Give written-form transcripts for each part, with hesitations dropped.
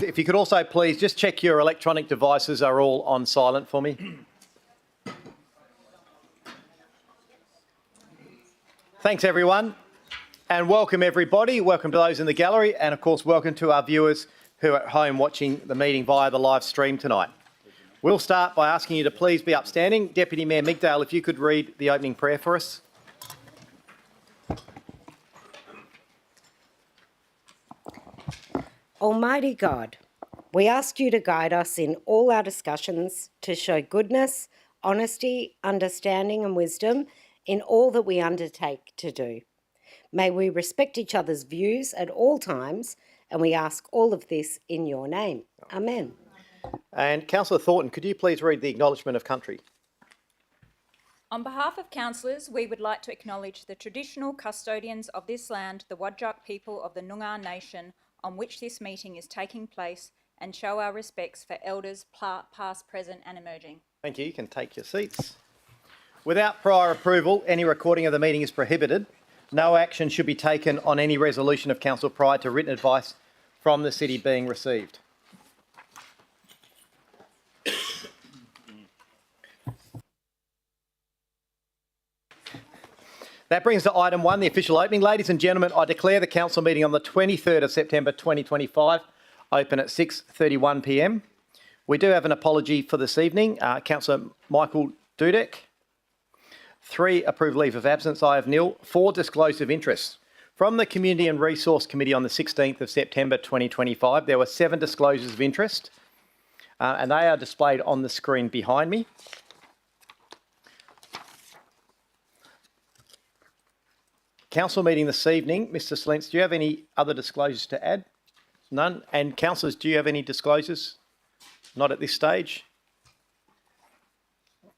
If you could also please just check your electronic devices are all on silent for me. Thanks everyone, and welcome everybody. Welcome to those in the gallery, and of course welcome to our viewers who are at home watching the meeting via the live stream tonight. We'll start by asking you to please be upstanding. Deputy Mayor Migdale, if you could read the opening prayer for us. Almighty God, we ask you to guide us in all our discussions to show goodness, honesty, understanding and wisdom in all that we undertake to do. May we respect each other's views at all times, and we ask all of this in your name. Amen. And Councillor Thornton, could you please read the acknowledgement of country? On behalf of councillors, we would like to acknowledge the traditional custodians of this land, the Wadjuk people of the Noongar Nation, on which this meeting is taking place, and show our respects for elders past, present and emerging. Thank you. You can take your seats. Without prior approval, any recording of the meeting is prohibited. No action should be taken on any resolution of council prior to written advice from the city being received. That brings to item 1, the official opening. Ladies and gentlemen, I declare the council meeting on the 23rd of September 2025 open at 6:31 p.m. We do have an apology for this evening. Councillor Michael Dudek. 3, approved leave of absence. I have nil. 4, disclosure of interests. From the Community and Resource Committee on the 16th of September 2025, there were 7 disclosures of interest, and they are displayed on the screen behind me. Council meeting this evening. Mr. Slentz, do you have any other disclosures to add? None. And councillors, do you have any disclosures? Not at this stage.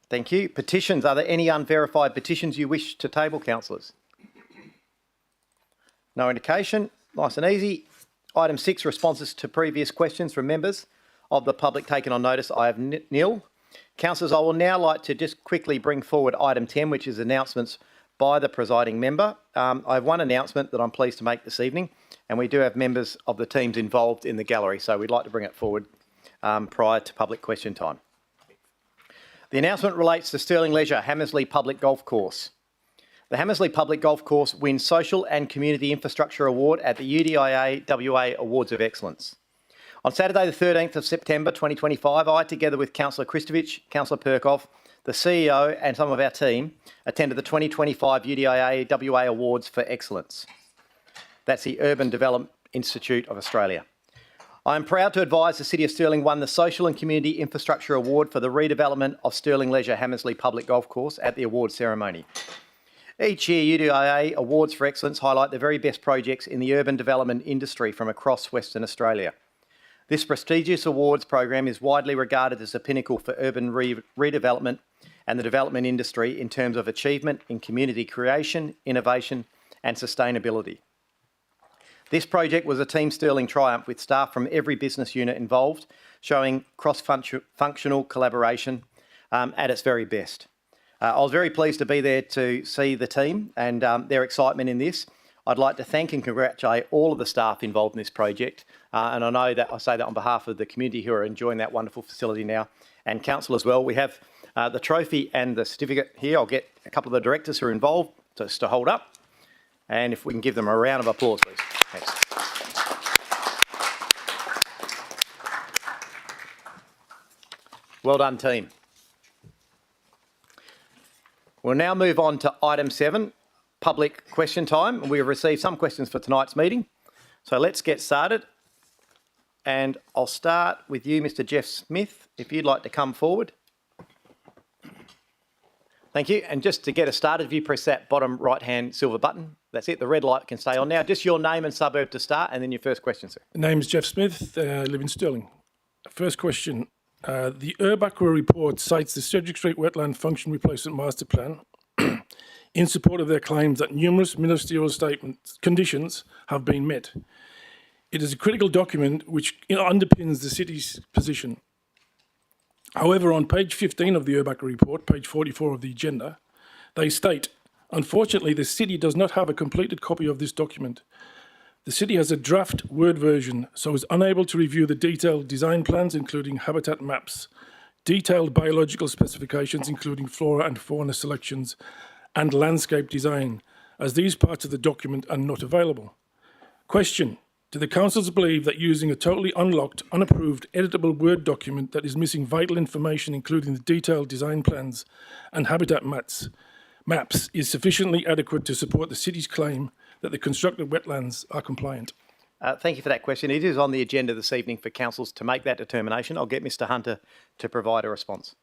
Thank you. Petitions. Are there any unverified petitions you wish to table, councillors? No indication. Nice and easy. Item 6, responses to previous questions from members of the public taken on notice. I have nil. Councillors, I will now like to just quickly bring forward item 10, which is announcements by the presiding member. I have one announcement that I'm pleased to make this evening, and we do have members of the teams involved in the gallery, so we'd like to bring it forward prior to public question time. The announcement relates to Stirling Leisure Hamersley Public Golf Course. The Hamersley Public Golf Course wins Social and Community Infrastructure Award at the UDIA WA Awards of Excellence. On Saturday the 13th of September 2025, I, together with Councillor Kristovich, Councillor Perkov, the CEO and some of our team, attended the 2025 UDIA WA Awards for Excellence. That's the Urban Development Institute of Australia. I am proud to advise the City of Stirling won the Social and Community Infrastructure Award for the redevelopment of Stirling Leisure Hamersley Public Golf Course at the awards ceremony. Each year, UDIA Awards for Excellence highlight the very best projects in the urban development industry from across Western Australia. This prestigious awards program is widely regarded as a pinnacle for urban redevelopment and the development industry in terms of achievement in community creation, innovation and sustainability. This project was a Team Stirling triumph with staff from every business unit involved, showing cross-functional collaboration at its very best. I was very pleased to be there to see the team and their excitement in this. I'd like to thank and congratulate all of the staff involved in this project. And I know that I say that on behalf of the community who are enjoying that wonderful facility now, and council as well. We have the trophy and the certificate here. I'll get a couple of the directors who are involved just to hold up. And if we can give them a round of applause, please. Thanks. Well done, team. We'll now move on to item 7, public question time. We have received some questions for tonight's meeting. So let's get started. And I'll start with you, Mr. Jeff Smith, if you'd like to come forward. Thank you. And just to get us started, if you press that bottom right-hand silver button, that's it. The red light can stay on now. Just your name and suburb to start, and then your first question, sir. Name's Jeff Smith, live in Stirling. First question. The Urbacqua report cites the Cedric Street Wetland Function Replacement Master Plan in support of their claims that numerous ministerial conditions have been met. It is a critical document which underpins the city's position. However, on page 15 of the Urbacqua report, page 44 of the agenda, they state, unfortunately, the city does not have a completed copy of this document. The city has a draft Word version, so is unable to review the detailed design plans, including habitat maps, detailed biological specifications, including flora and fauna selections, and landscape design, as these parts of the document are not available. Question. Do the councils believe that using a totally unlocked, unapproved, editable Word document that is missing vital information, including the detailed design plans and habitat maps, is sufficiently adequate to support the city's claim that the constructed wetlands are compliant? Thank you for that question. It is on the agenda this evening for councils to make that determination. I'll get Mr Hunter to provide a response.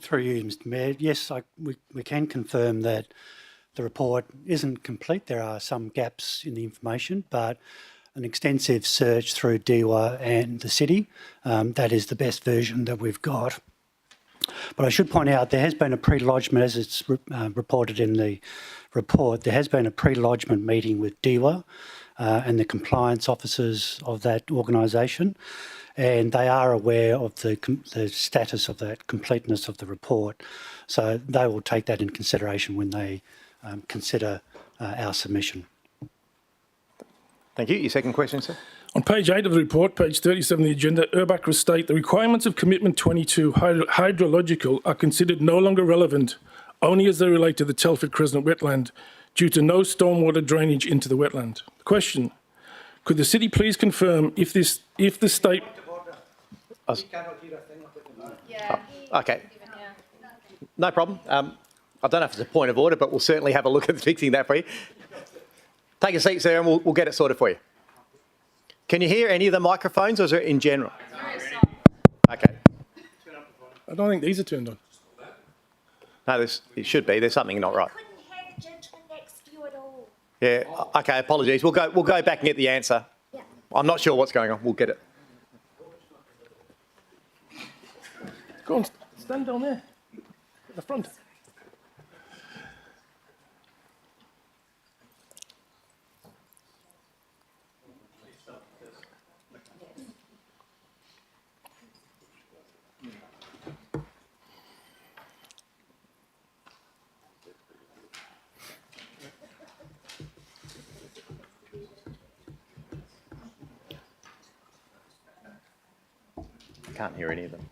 Through you, Mr Mayor, yes, we can confirm that the report isn't complete. There are some gaps in the information, but an extensive search through DEWA and the city, that is the best version that we've got. But I should point out there has been a pre-lodgement, as it's reported in the report, there has been a pre-lodgement meeting with DEWA and the compliance officers of that organisation, and they are aware of the status of that completeness of the report. So they will take that in consideration when they consider our submission. Thank you. Your second question, sir? On page 8 of the report, page 37 of the agenda, Urbacra state the requirements of Commitment 22 hydrological are considered no longer relevant only as they relate to the Telford Crescent wetland due to no stormwater drainage into the wetland. Question, could the city please confirm if the state... Okay. No problem. I don't know if it's a point of order, but we'll certainly have a look at fixing that for you. Take a seat, sir, and we'll get it sorted for you. Can you hear any of the microphones, or is it in general? Okay. I don't think these are turned on. No, it should be. There's something not right. Couldn't hear the gentleman next to you at all. Yeah. Okay. Apologies. We'll go back and get the answer. Yeah. I'm not sure what's going on. We'll get it. Go on, stand down there at the front. Can't hear any of them.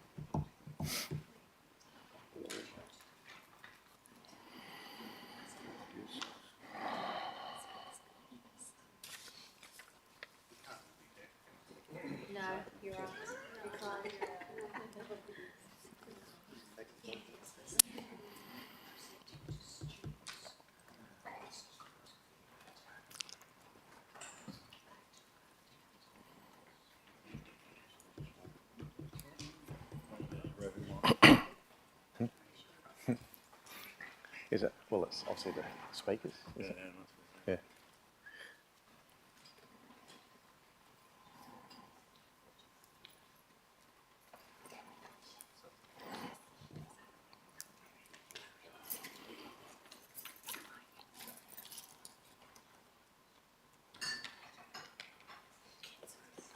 No, you're right. You can't. Is it? Well, it's obviously the speakers. Is it? Yeah.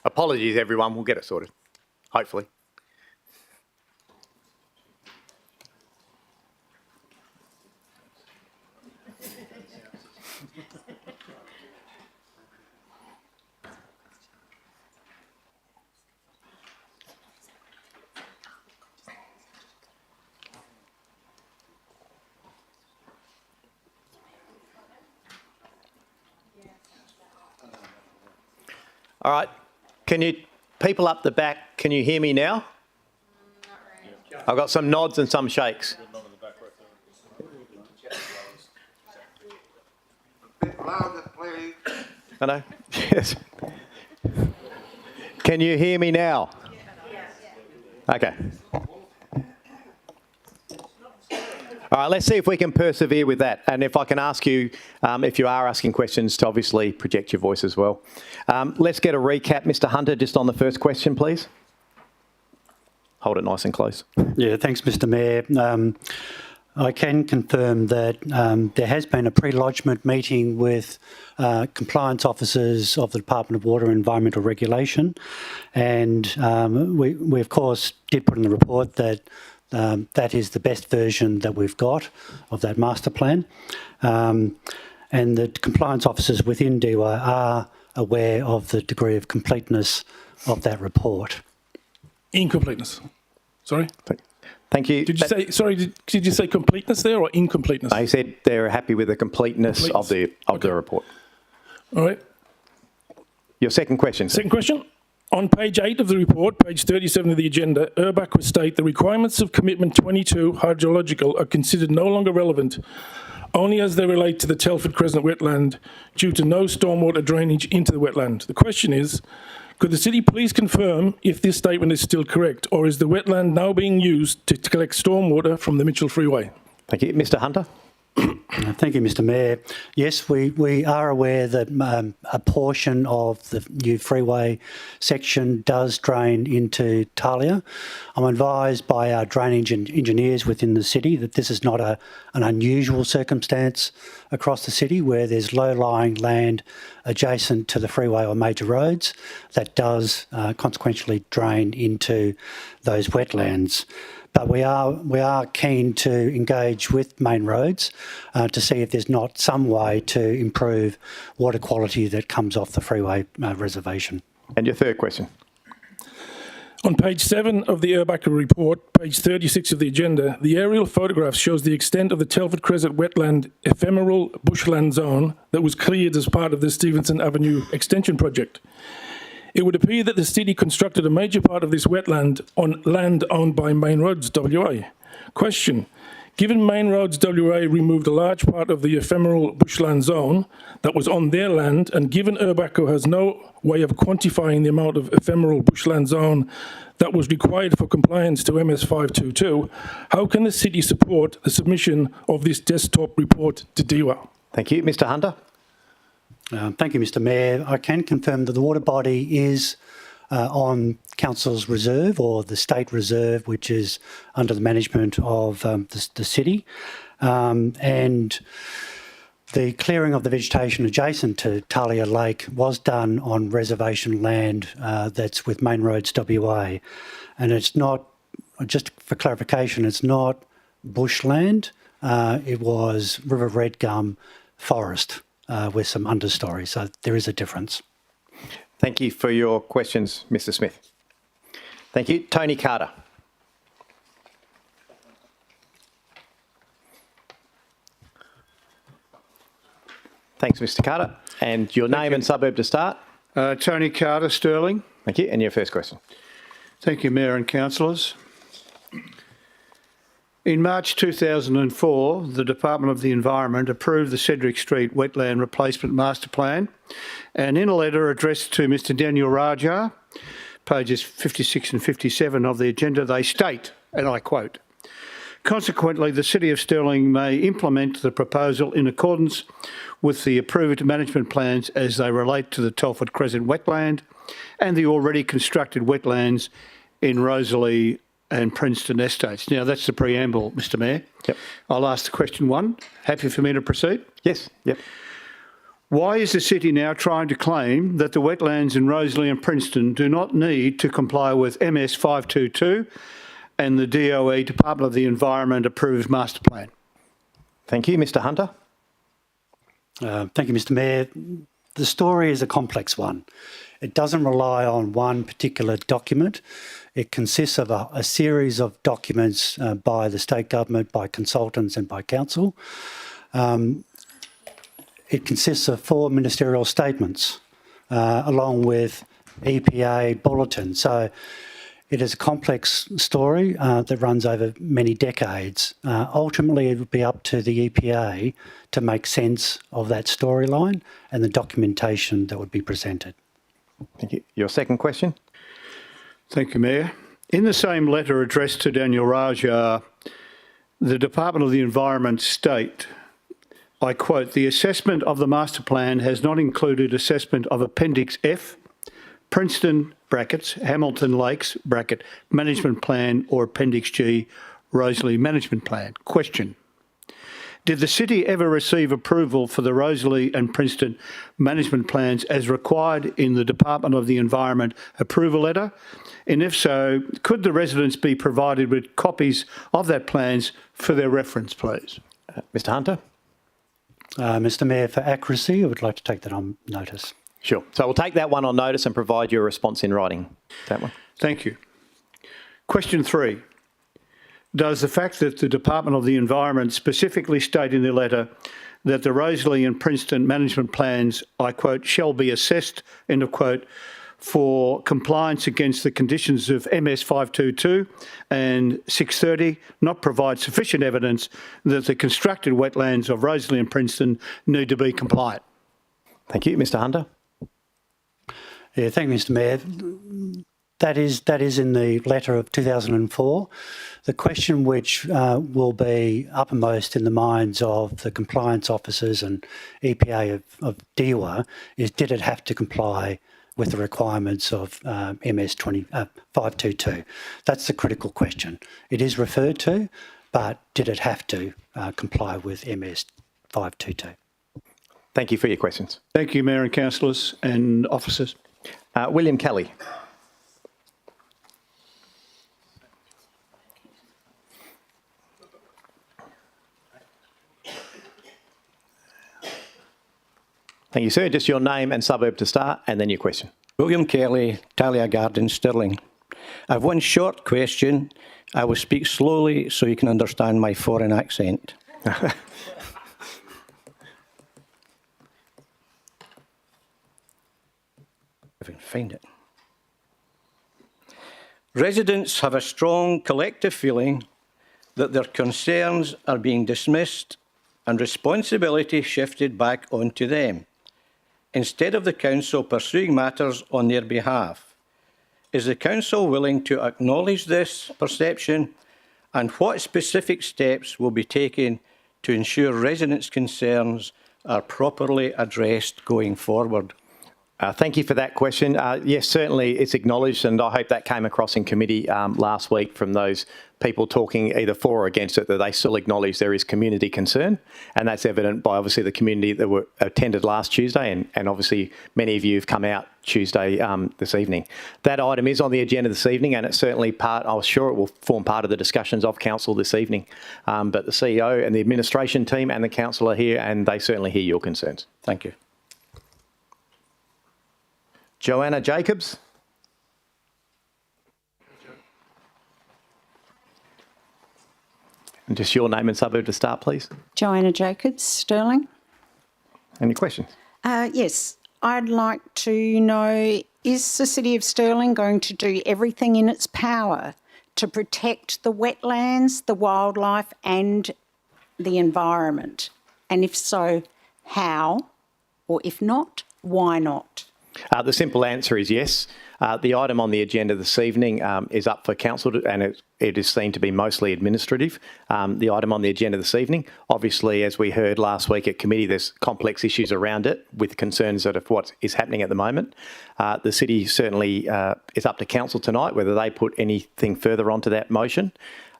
Apologies, everyone. We'll get it sorted. Hopefully. All right. Can you, people up the back, can you hear me now? I've got some nods and some shakes. Louder, please. I know. Yes. Can you hear me now? Okay. All right, let's see if we can persevere with that. And if I can ask you, if you are asking questions, to obviously project your voice as well. Let's get a recap, Mr Hunter, just on the first question, please. Hold it nice and close. Yeah, thanks, Mr Mayor. I can confirm that there has been a pre-lodgement meeting with compliance officers of the Department of Water and Environmental Regulation, and we of course did put in the report that that is the best version that we've got of that master plan, and the compliance officers within DEWA are aware of the degree of completeness of that report. Incompleteness. Sorry? Thank you. Did you say, sorry, did you say completeness there or incompleteness? They said they're happy with the completeness of the report. All right. Your second question, sir. Second question. On page 8 of the report, page 37 of the agenda, URBAC would state the requirements of Commitment 22 hydrological are considered no longer relevant only as they relate to the Telford Crescent wetland due to no stormwater drainage into the wetland. The question is, could the city please confirm if this statement is still correct, or is the wetland now being used to collect stormwater from the Mitchell Freeway? Thank you. Mr Hunter? Thank you, Mr Mayor. Yes, we are aware that a portion of the new freeway section does drain into Talia. I'm advised by our drainage engineers within the city that this is not an unusual circumstance across the city where there's low-lying land adjacent to the freeway or major roads that does consequentially drain into those wetlands. But we are keen to engage with Main Roads to see if there's not some way to improve water quality that comes off the freeway reservation. And your third question? On page 7 of the URBAC report, page 36 of the agenda, the aerial photograph shows the extent of the Telford Crescent wetland ephemeral bushland zone that was cleared as part of the Stevenson Avenue extension project. It would appear that the city constructed a major part of this wetland on land owned by Main Roads WA. Question: given Main Roads WA removed a large part of the ephemeral bushland zone that was on their land, and given URBAC has no way of quantifying the amount of ephemeral bushland zone that was required for compliance to MS 522, how can the city support the submission of this desktop report to DEWA? Thank you. Mr Hunter? Thank you, Mr Mayor. I can confirm that the water body is on Council's reserve, or the State Reserve, which is under the management of the city. And the clearing of the vegetation adjacent to Talia Lake was done on reservation land that's with Main Roads WA. And it's not, just for clarification, it's not bushland. It was River Red Gum forest. With some understory, so there is a difference. Thank you for your questions, Mr Smith. Thank you. Tony Carter. Thanks, Mr Carter. And your name and suburb to start? Tony Carter, Stirling. Thank you. And your first question? Thank you, Mayor and councillors. In March 2004, the Department of the Environment approved the Cedric Street Wetland Replacement Master Plan, and in a letter addressed to Mr Daniel Raja, pages 56 and 57 of the agenda, they state, and I quote, "Consequently, the City of Stirling may implement the proposal in accordance with the approved management plans as they relate to the Telford Crescent wetland and the already constructed wetlands in Rosalie and Princeton Estates." Now, that's the preamble, Mr Mayor. Yep. I'll ask the question 1. Happy for me to proceed? Yes. Yep. Why is the city now trying to claim that the wetlands in Rosalie and Princeton do not need to comply with MS 522 and the DOE, Department of the Environment, approved master plan? Thank you. Mr Hunter? Thank you, Mr Mayor. The story is a complex one. It doesn't rely on one particular document. It consists of a series of documents by the state government, by consultants and by council. It consists of 4 ministerial statements along with EPA bulletins. So it is a complex story that runs over many decades. Ultimately, it would be up to the EPA to make sense of that storyline and the documentation that would be presented. Thank you. Your second question? Thank you, Mayor. In the same letter addressed to Daniel Raja, the Department of the Environment state, I quote, "The assessment of the master plan has not included assessment of Appendix F, Princeton brackets, Hamilton Lakes bracket, management plan, or Appendix G, Rosalie management plan." Question: did the city ever receive approval for the Rosalie and Princeton management plans as required in the Department of the Environment approval letter? And if so, could the residents be provided with copies of that plans for their reference, please? Mr Hunter? Mr Mayor, for accuracy, I would like to take that on notice. Sure. So we'll take that one on notice and provide you a response in writing. That one. Thank you. Question 3. Does the fact that the Department of the Environment specifically state in the letter that the Rosalie and Princeton management plans, I quote, "shall be assessed," end of quote, for compliance against the conditions of MS 522 and 630 not provide sufficient evidence that the constructed wetlands of Rosalie and Princeton need to be compliant. Thank you. Mr Hunter. Yeah, thank you, Mr Mayor. That is in the letter of 2004. The question which will be uppermost in the minds of the compliance officers and EPA of DEWA is, did it have to comply with the requirements of MS 522? That's the critical question. It is referred to, but did it have to comply with MS 522? Thank you for your questions. Thank you, Mayor and councillors and officers. William Kelly. Thank you, sir. Just your name and suburb to start, and then your question. William Kelly, Talia Garden, Stirling. I have one short question. I will speak slowly so you can understand my foreign accent. If I can find it. Residents have a strong collective feeling that their concerns are being dismissed and responsibility shifted back onto them, instead of the council pursuing matters on their behalf. Is the council willing to acknowledge this perception, and what specific steps will be taken to ensure residents' concerns are properly addressed going forward? Thank you for that question. Yes, certainly it's acknowledged, and I hope that came across in committee last week from those people talking either for or against it, that they still acknowledge there is community concern, and that's evident by obviously the community that were attended last Tuesday, and obviously many of you have come out Tuesday this evening. That item is on the agenda this evening, and it's certainly I was sure it will form part of the discussions of council this evening. But the CEO and the administration team and the council are here, and they certainly hear your concerns. Thank you. Joanna Jacobs. And just your name and suburb to start, please. Joanna Jacobs, Stirling. Any questions? Yes, I'd like to know, is the City of Stirling going to do everything in its power to protect the wetlands, the wildlife and the environment? And if so, how? Or if not, why not? The simple answer is yes. The item on the agenda this evening is up for council, and it is seen to be mostly administrative. The item on the agenda this evening, obviously, as we heard last week at committee, there's complex issues around it with concerns of what is happening at the moment. The city certainly is up to council tonight whether they put anything further onto that motion.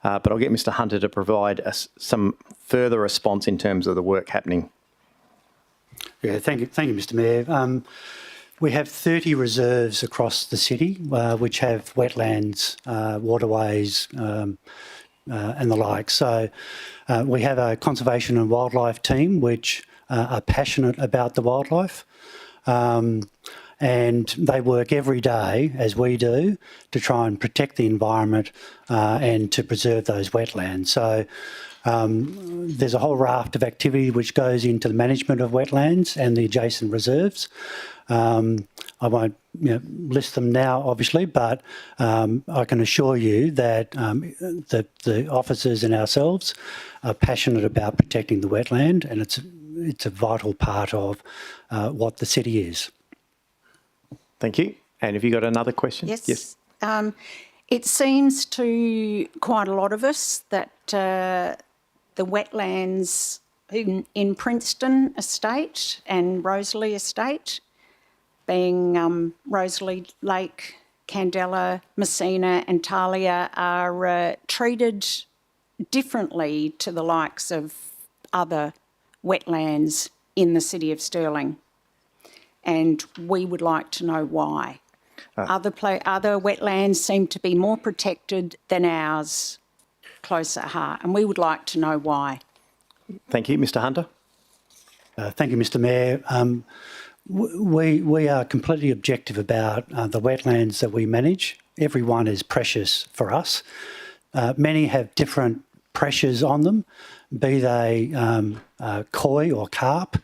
But I'll get Mr Hunter to provide some further response in terms of the work happening. Yeah, thank you, Mr Mayor. We have 30 reserves across the city which have wetlands, waterways and the like. So we have a conservation and wildlife team which are passionate about the wildlife, and they work every day, as we do, to try and protect the environment and to preserve those wetlands. So there's a whole raft of activity which goes into the management of wetlands and the adjacent reserves. I won't list them now, obviously, but I can assure you that the officers and ourselves are passionate about protecting the wetland, and it's a vital part of what the city is. Thank you. And have you got another question? Yes. It seems to quite a lot of us that the wetlands in Princeton Estate and Rosalie Estate, being Rosalie Lake, Candela, Messina and Talia, are treated differently to the likes of other wetlands in the City of Stirling. And we would like to know why. Other wetlands seem to be more protected than ours, close at heart, and we would like to know why. Thank you. Mr Hunter. Thank you, Mr Mayor. We are completely objective about the wetlands that we manage. Every one is precious for us. Many have different pressures on them, be they koi or carp.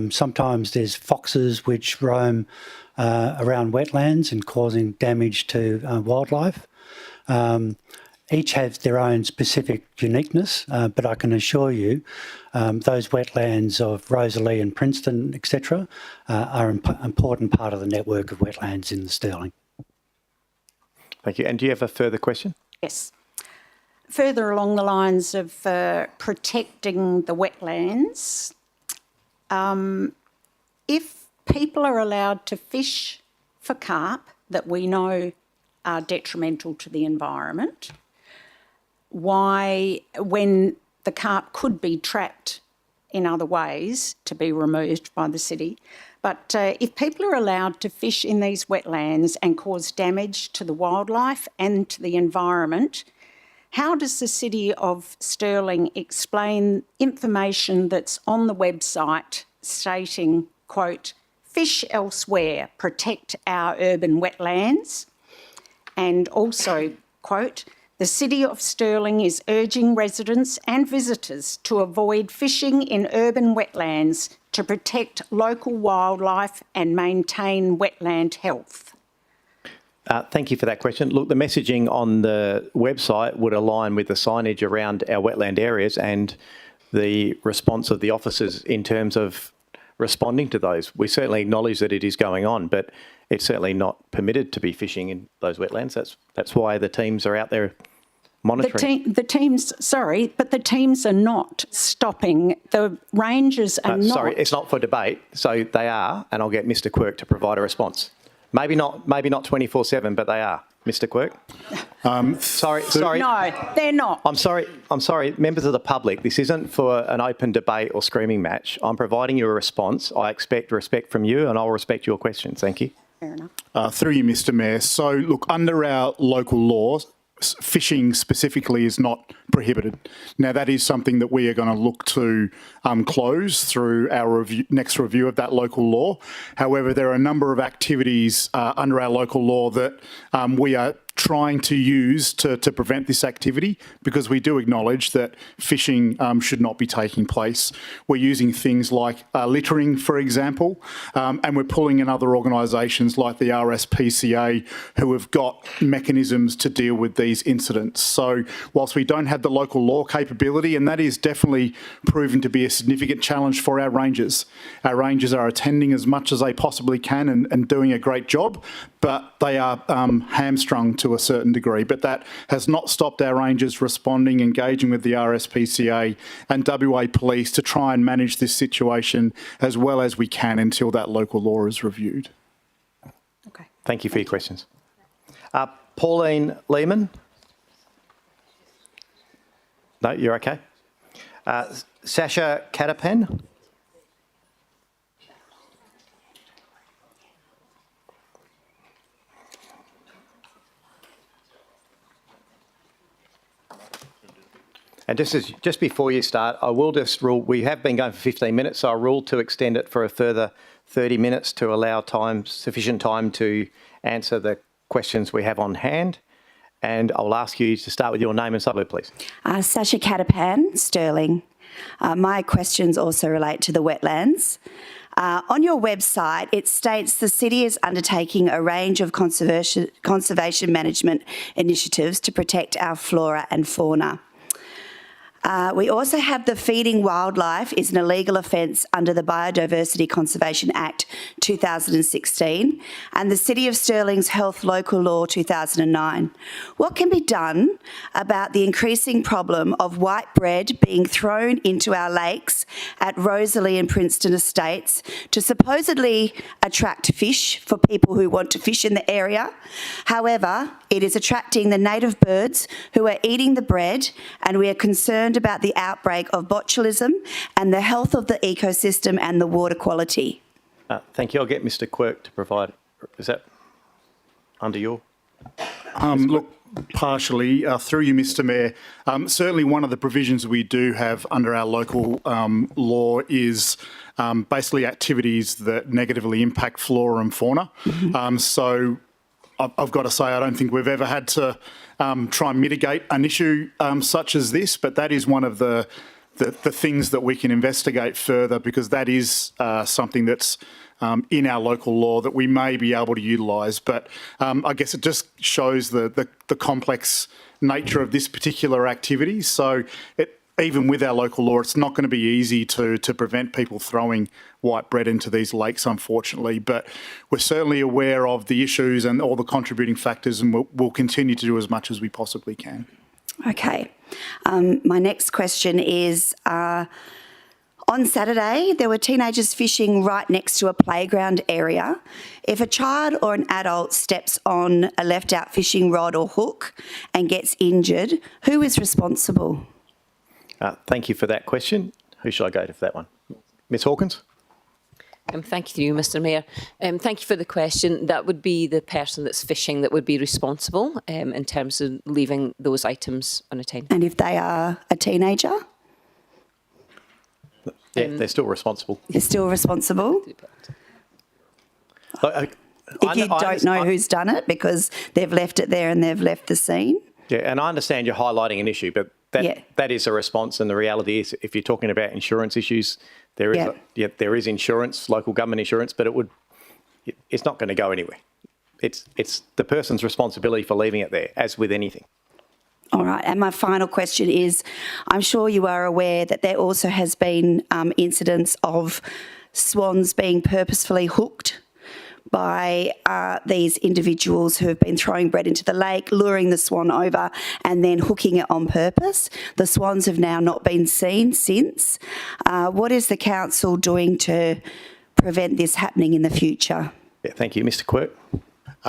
Sometimes there's foxes which roam around wetlands and causing damage to wildlife. Each has their own specific uniqueness, but I can assure you those wetlands of Rosalie and Princeton, etc., are an important part of the network of wetlands in the Stirling. Thank you. And do you have a further question? Yes. Further along the lines of protecting the wetlands, if people are allowed to fish for carp that we know are detrimental to the environment, why, when the carp could be trapped in other ways to be removed by the city, but if people are allowed to fish in these wetlands and cause damage to the wildlife and to the environment, how does the City of Stirling explain information that's on the website stating, quote, fish elsewhere, protect our urban wetlands, and also, quote, the City of Stirling is urging residents and visitors to avoid fishing in urban wetlands to protect local wildlife and maintain wetland health? Thank you for that question. Look, the messaging on the website would align with the signage around our wetland areas and the response of the officers in terms of responding to those. We certainly acknowledge that it is going on, but it's certainly not permitted to be fishing in those wetlands. That's why the teams are out there monitoring. The teams are not stopping. The rangers are not. Sorry, it's not for debate. So they are, and I'll get Mr. Quirk to provide a response. Maybe not 24/7, but they are. Mr. Quirk? Sorry. No, they're not. I'm sorry, members of the public, this isn't for an open debate or screaming match. I'm providing you a response. I expect respect from you and I'll respect your questions. Thank you. Fair enough. Through you, Mr. Mayor. So, look, under our local laws, fishing specifically is not prohibited. Now, that is something that we are going to look to close through our next review of that local law. However, there are a number of activities under our local law that we are trying to use to prevent this activity, because we do acknowledge that fishing should not be taking place. We're using things like littering, for example, and we're pulling in other organisations like the RSPCA who have got mechanisms to deal with these incidents. So whilst we don't have the local law capability, and that is definitely proven to be a significant challenge for our rangers are attending as much as they possibly can and doing a great job, but they are hamstrung to a certain degree. But that has not stopped our rangers responding, engaging with the RSPCA and WA Police to try and manage this situation as well as we can until that local law is reviewed. Okay. Thank you for your questions. Pauline Lehman? No, you're okay. Sasha Katapan? And just before you start, I will just rule, we have been going for 15 minutes, so I rule to extend it for a further 30 minutes to allow sufficient time to answer the questions we have on hand. And I'll ask you to start with your name and suburb, please. Sasha Katapan, Stirling. My questions also relate to the wetlands. On your website, it states the city is undertaking a range of conservation management initiatives to protect our flora and fauna. We also have the feeding wildlife is an illegal offence under the Biodiversity Conservation Act 2016 and the City of Stirling's Health Local Law 2009. What can be done about the increasing problem of white bread being thrown into our lakes at Rosalie and Princeton Estates to supposedly attract fish for people who want to fish in the area? However, it is attracting the native birds who are eating the bread, and we are concerned about the outbreak of botulism and the health of the ecosystem and the water quality. Thank you. I'll get Mr. Quirk to provide. Is that under your? Look, partially, through you, Mr. Mayor. Certainly one of the provisions we do have under our local law is basically activities that negatively impact flora and fauna. So I've got to say, I don't think we've ever had to try and mitigate an issue such as this, but that is one of the the things that we can investigate further, because that is something that's in our local law that we may be able to utilise. But I guess it just shows the complex nature of this particular activity. So even with our local law, it's not going to be easy to prevent people throwing white bread into these lakes, unfortunately. But we're certainly aware of the issues and all the contributing factors, and we'll continue to do as much as we possibly can. Okay. My next question is, on Saturday, there were teenagers fishing right next to a playground area. If a child or an adult steps on a left-out fishing rod or hook and gets injured, who is responsible? Thank you for that question. Who should I go to for that one? Ms Hawkins? Thank you, Mr Mayor. Thank you for the question. That would be the person that's fishing that would be responsible in terms of leaving those items unattended. And if they are a teenager? Yeah, they're still responsible. They're still responsible? If If you don't know who's done it because they've left it there and they've left the scene? Yeah, and I understand you're highlighting an issue, but that is a response, and the reality is, if you're talking about insurance issues, there is insurance, local government insurance, but it's not going to go anywhere. It's the person's responsibility for leaving it there, as with anything. All right, and my final question is, I'm sure you are aware that there also has been incidents of swans being purposefully hooked by these individuals who have been throwing bread into the lake, luring the swan over and then hooking it on purpose. The swans have now not been seen since. What is the council doing to prevent this happening in the future? Yeah, thank you. Mr Quirk?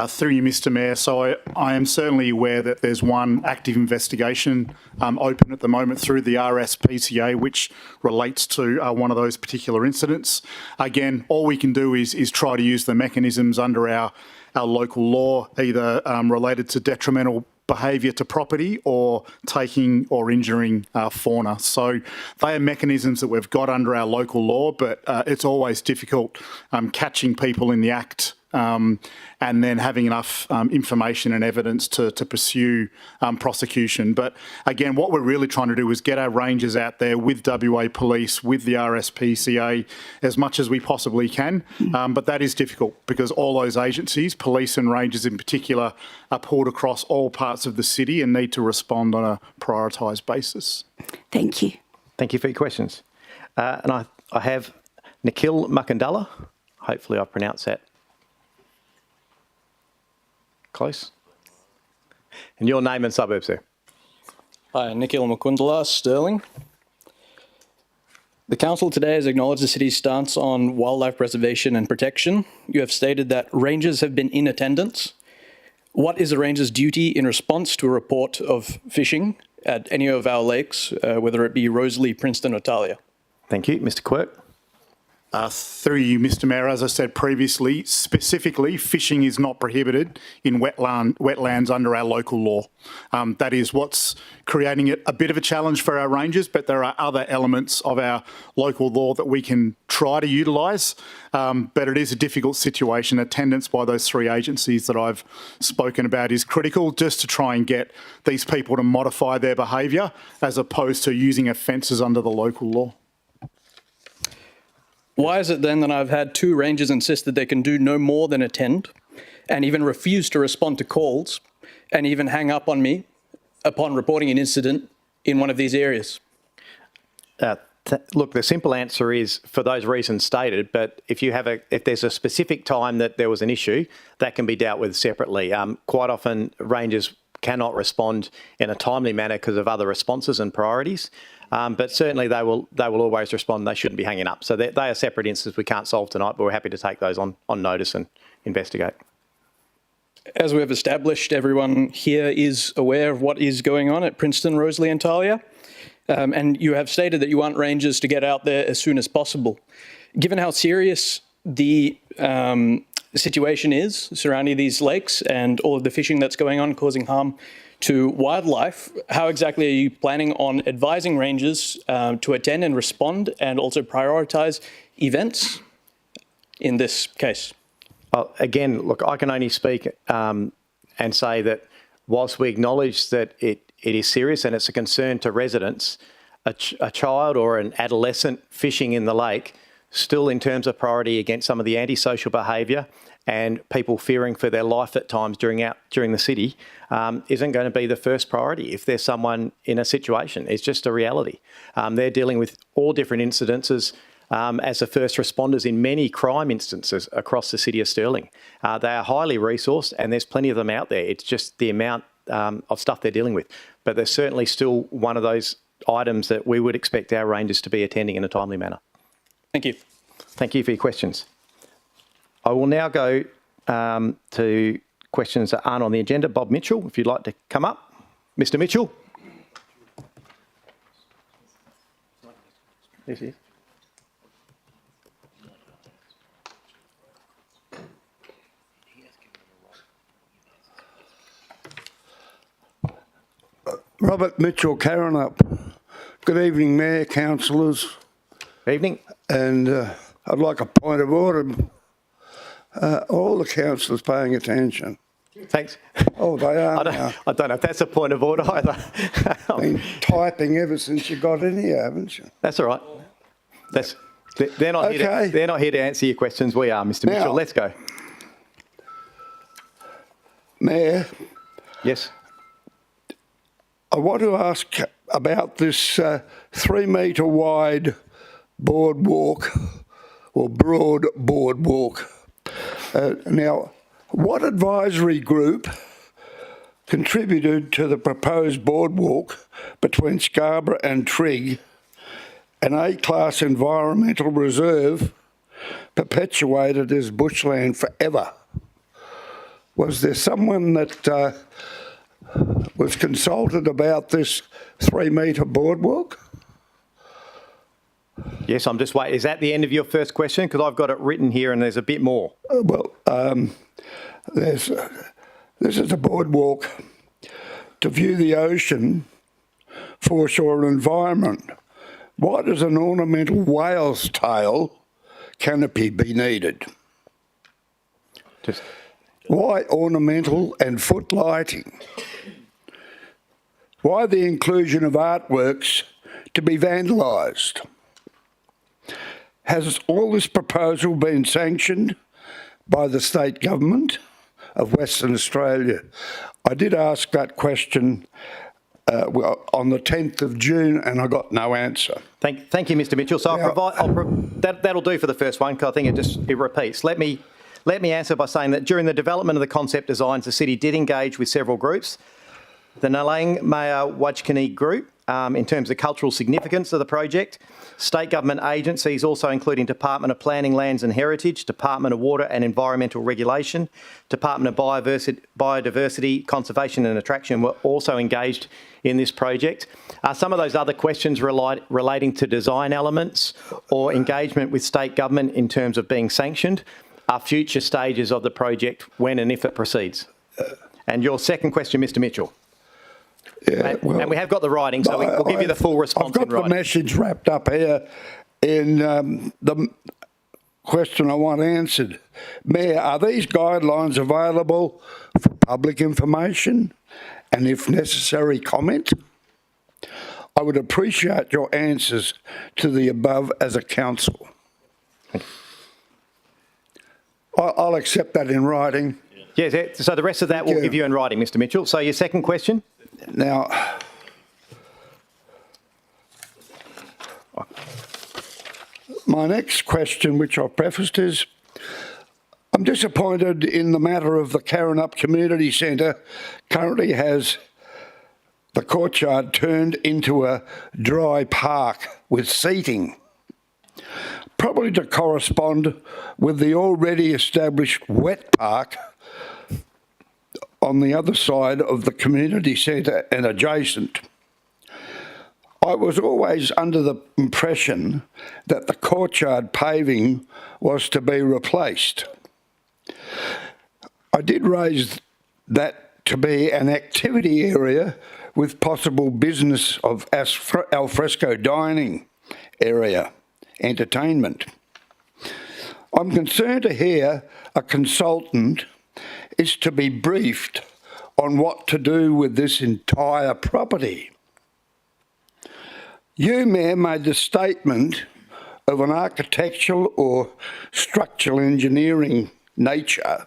Through you, Mr Mayor. So I am certainly aware that there's one active investigation open at the moment through the RSPCA, which relates to one of those particular incidents. Again, all we can do is try to use the mechanisms under our local law, either related to detrimental behaviour to property or taking or injuring fauna. So they are mechanisms that we've got under our local law, but it's always difficult catching people in the act and then having enough information and evidence to pursue prosecution. But again, what we're really trying to do is get our rangers out there with WA Police, with the RSPCA, as much as we possibly can. But that is difficult because all those agencies, police and rangers in particular, are pulled across all parts of the city and need to respond on a prioritised basis. Thank you. Thank you for your questions. And I have Nikhil Makandala. Hopefully I pronounced that close. And your name and suburb, sir. Hi, Nikhil Mukundala, Stirling. The Council today has acknowledged the City's stance on wildlife preservation and protection. You have stated that rangers have been in attendance. What is a ranger's duty in response to a report of fishing at any of our lakes, whether it be Rosalie, Princeton or Talia? Thank you. Mr Quirk? Through you, Mr Mayor, as I said previously, specifically, fishing is not prohibited in wetlands under our local law. That is what's creating it a bit of a challenge for our rangers, but there are other elements of our local law that we can try to utilise. But it is a difficult situation. Attendance by those three agencies that I've spoken about is critical, just to try and get these people to modify their behaviour as opposed to using offences under the local law. Why is it then that I've had two rangers insist that they can do no more than attend and even refuse to respond to calls and even hang up on me upon reporting an incident in one of these areas? Look, the simple answer is for those reasons stated, but if there's a specific time that there was an issue, that can be dealt with separately. Quite often rangers cannot respond in a timely manner because of other responses and priorities. But certainly they will always respond. They shouldn't be hanging up. So they are separate instances we can't solve tonight, but we're happy to take those on notice and investigate. As we have established, everyone here is aware of what is going on at Princeton, Rosalie and Talia. And you have stated that you want rangers to get out there as soon as possible. Given how serious the situation is surrounding these lakes and all of the fishing that's going on causing harm to wildlife, how exactly are you planning on advising rangers to attend and respond and also prioritise events in this case? Again, look, I can only speak and say that whilst we acknowledge that it is serious and it's a concern to residents, a child or an adolescent fishing in the lake, still in terms of priority against some of the antisocial behaviour and people fearing for their life at times during the city, isn't going to be the first priority if there's someone in a situation. It's just a reality. They're dealing with all different incidences as the first responders in many crime instances across the city of Stirling. They are highly resourced and there's plenty of them out there. It's just the amount of stuff they're dealing with. But there's certainly still one of those items that we would expect our rangers to be attending in a timely manner. Thank you. Thank you for your questions. I will now go to questions that aren't on the agenda. Bob Mitchell, if you'd like to come up. Mr. Mitchell. This is. Robert Mitchell, Karrinyup. Good evening, Mayor, councillors. Evening. And I'd like a point of order. All the councillors paying attention. Thanks. Oh, they are now. I don't know if that's a point of order either. Been typing ever since you got in here, haven't you? That's all right. They're not Okay. they're not here to answer your questions. We are, Mr. Mitchell. Let's go. Mayor, Yes. I want to ask about this 3 metre wide boardwalk or broad boardwalk. Now, what advisory group contributed to the proposed boardwalk between Scarborough and Trigg, an A-class environmental reserve perpetuated as bushland forever? Was there someone that was consulted about this 3 metre boardwalk? Yes, I'm just waiting. Is that the end of your first question? Because I've got it written here and there's a bit more. This is a boardwalk to view the ocean, foreshore environment. Why does an ornamental whale's tail canopy be needed? Why ornamental and foot lighting? Why the inclusion of artworks to be vandalised? Has all this proposal been sanctioned by the state government of Western Australia? I did ask that question on the 10th of June and I got no answer. Thank you, Mr. Mitchell. So that'll do for the first one because I think it repeats. Let me answer by saying that during the development of the concept designs, the city did engage with several groups. The Nalang Maya Wajkani group, in terms of cultural significance of the project, state government agencies also including Department of Planning, Lands and Heritage, Department of Water and Environmental Regulation, Department of Biodiversity, Conservation and Attraction were also engaged in this project. Some of those other questions relating to design elements or engagement with state government in terms of being sanctioned are future stages of the project when and if it proceeds. And your second question, Mr. Mitchell. Yeah, and we have got the writing, so we'll give you the full response in writing. I've got the message wrapped up here in the question I want answered. Mayor, are these guidelines available for public information and, if necessary, comment? I would appreciate your answers to the above as a council. I'll accept that in writing. Yes, so the rest of that we'll give you in writing, Mr. Mitchell. So your second question? Now, my next question, which I've prefaced, is I'm disappointed in the matter of the Karrinyup Community Centre currently has the courtyard turned into a dry park with seating, probably to correspond with the already established wet park on the other side of the community centre and adjacent. I was always under the impression that the courtyard paving was to be replaced. I did raise that to be an activity area with possible business of alfresco dining area, entertainment. I'm concerned to hear a consultant is to be briefed on what to do with this entire property. You, Mayor, made the statement of an architectural or structural engineering nature,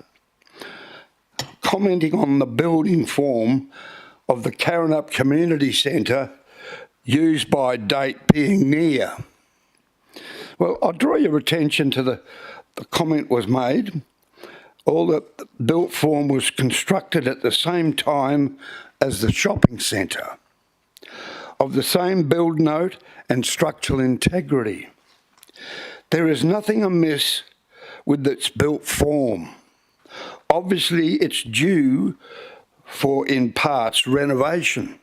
commenting on the building form of the Karrinyup Community Centre used by date being near. Well, I draw your attention to the comment was made. All the built form was constructed at the same time as the shopping centre, of the same build note and structural integrity. There is nothing amiss with its built form. Obviously, it's due for, in parts, renovation.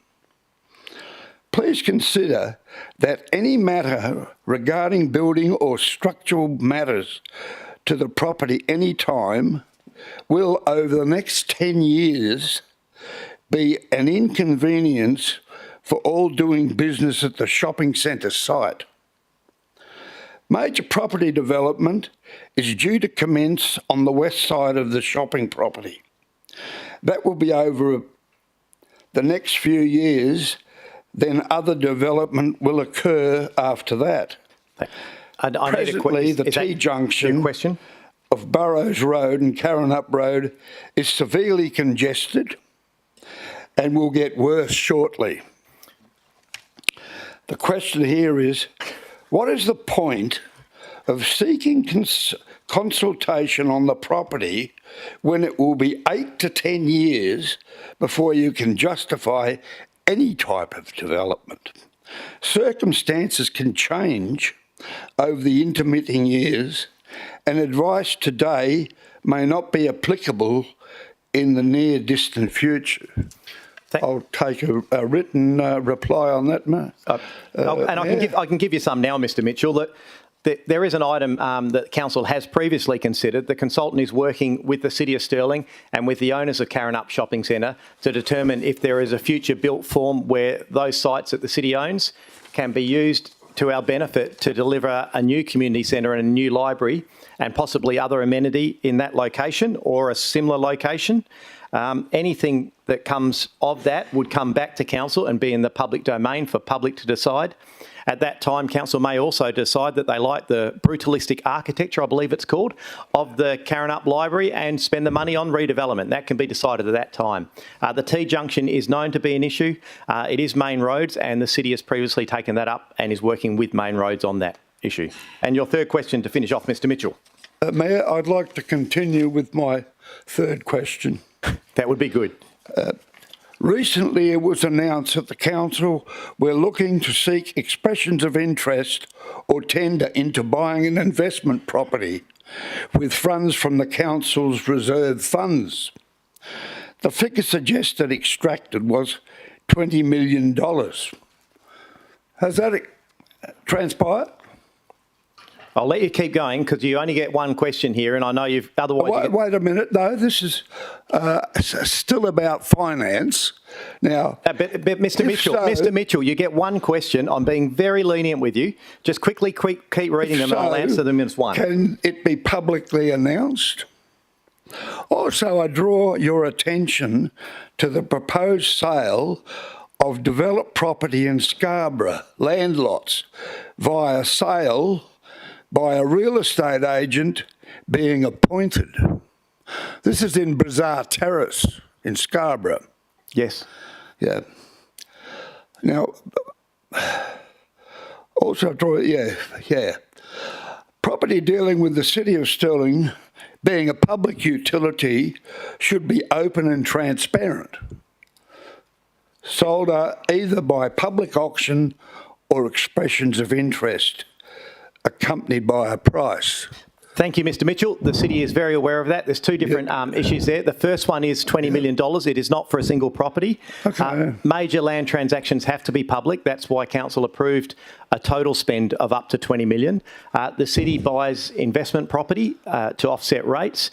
Please consider that any matter regarding building or structural matters to the property any time will, over the next 10 years, be an inconvenience for all doing business at the shopping centre site. Major property development is due to commence on the west side of the shopping property. That will be over the next few years, then other development will occur after that. Presently, the T-junction of Burrows Road and Karrinyup Road is severely congested and will get worse shortly. The question here is, what is the point of seeking consultation on the property when it will be 8 to 10 years before you can justify any type of development? Circumstances can change over the intermittent years, and advice today may not be applicable in the near distant future. I'll take a written reply on that, Matt. And I can give you some now, Mr Mitchell. That there is an item that Council has previously considered. The consultant is working with the City of Stirling and with the owners of Karrinyup Shopping Centre to determine if there is a future built form where those sites that the City owns can be used to our benefit to deliver a new community centre and a new library and possibly other amenity in that location or a similar location. Anything that comes of that would come back to Council and be in the public domain for public to decide. At that time, Council may also decide that they like the brutalistic architecture, I believe it's called, of the Karrinyup Library and spend the money on redevelopment. That can be decided at that time. The T-junction is known to be an issue. It is main roads, and the City has previously taken that up and is working with main roads on that issue. And your third question to finish off, Mr Mitchell. Mayor, I'd like to continue with my third question. That would be good. Recently, it was announced that the Council were looking to seek expressions of interest or tender into buying an investment property with funds from the Council's reserve funds. The figure suggested extracted was $20 million. Has that transpired? I'll let you keep going because you only get one question here, and I know you've otherwise. Wait a minute, no. This is still about finance. Now, but Mr. Mitchell, Mr. Mitchell, you get one question. I'm being very lenient with you. Just quickly keep reading them, and I'll answer them in one. Can it be publicly announced? Also, I draw your attention to the proposed sale of developed property in Scarborough, land lots, via sale by a real estate agent being appointed. This is in Bazaar Terrace in Scarborough. Yes. Yeah. Now, also draw, yeah. Property dealing with the City of Stirling being a public utility should be open and transparent. Sold either by public auction or expressions of interest, accompanied by a price. Thank you, Mr. Mitchell. The City is very aware of that. There's two different issues there. The first one is $20 million. It is not for a single property. Okay. Major land transactions have to be public. That's why Council approved a total spend of up to $20 million. The City buys investment property to offset rates.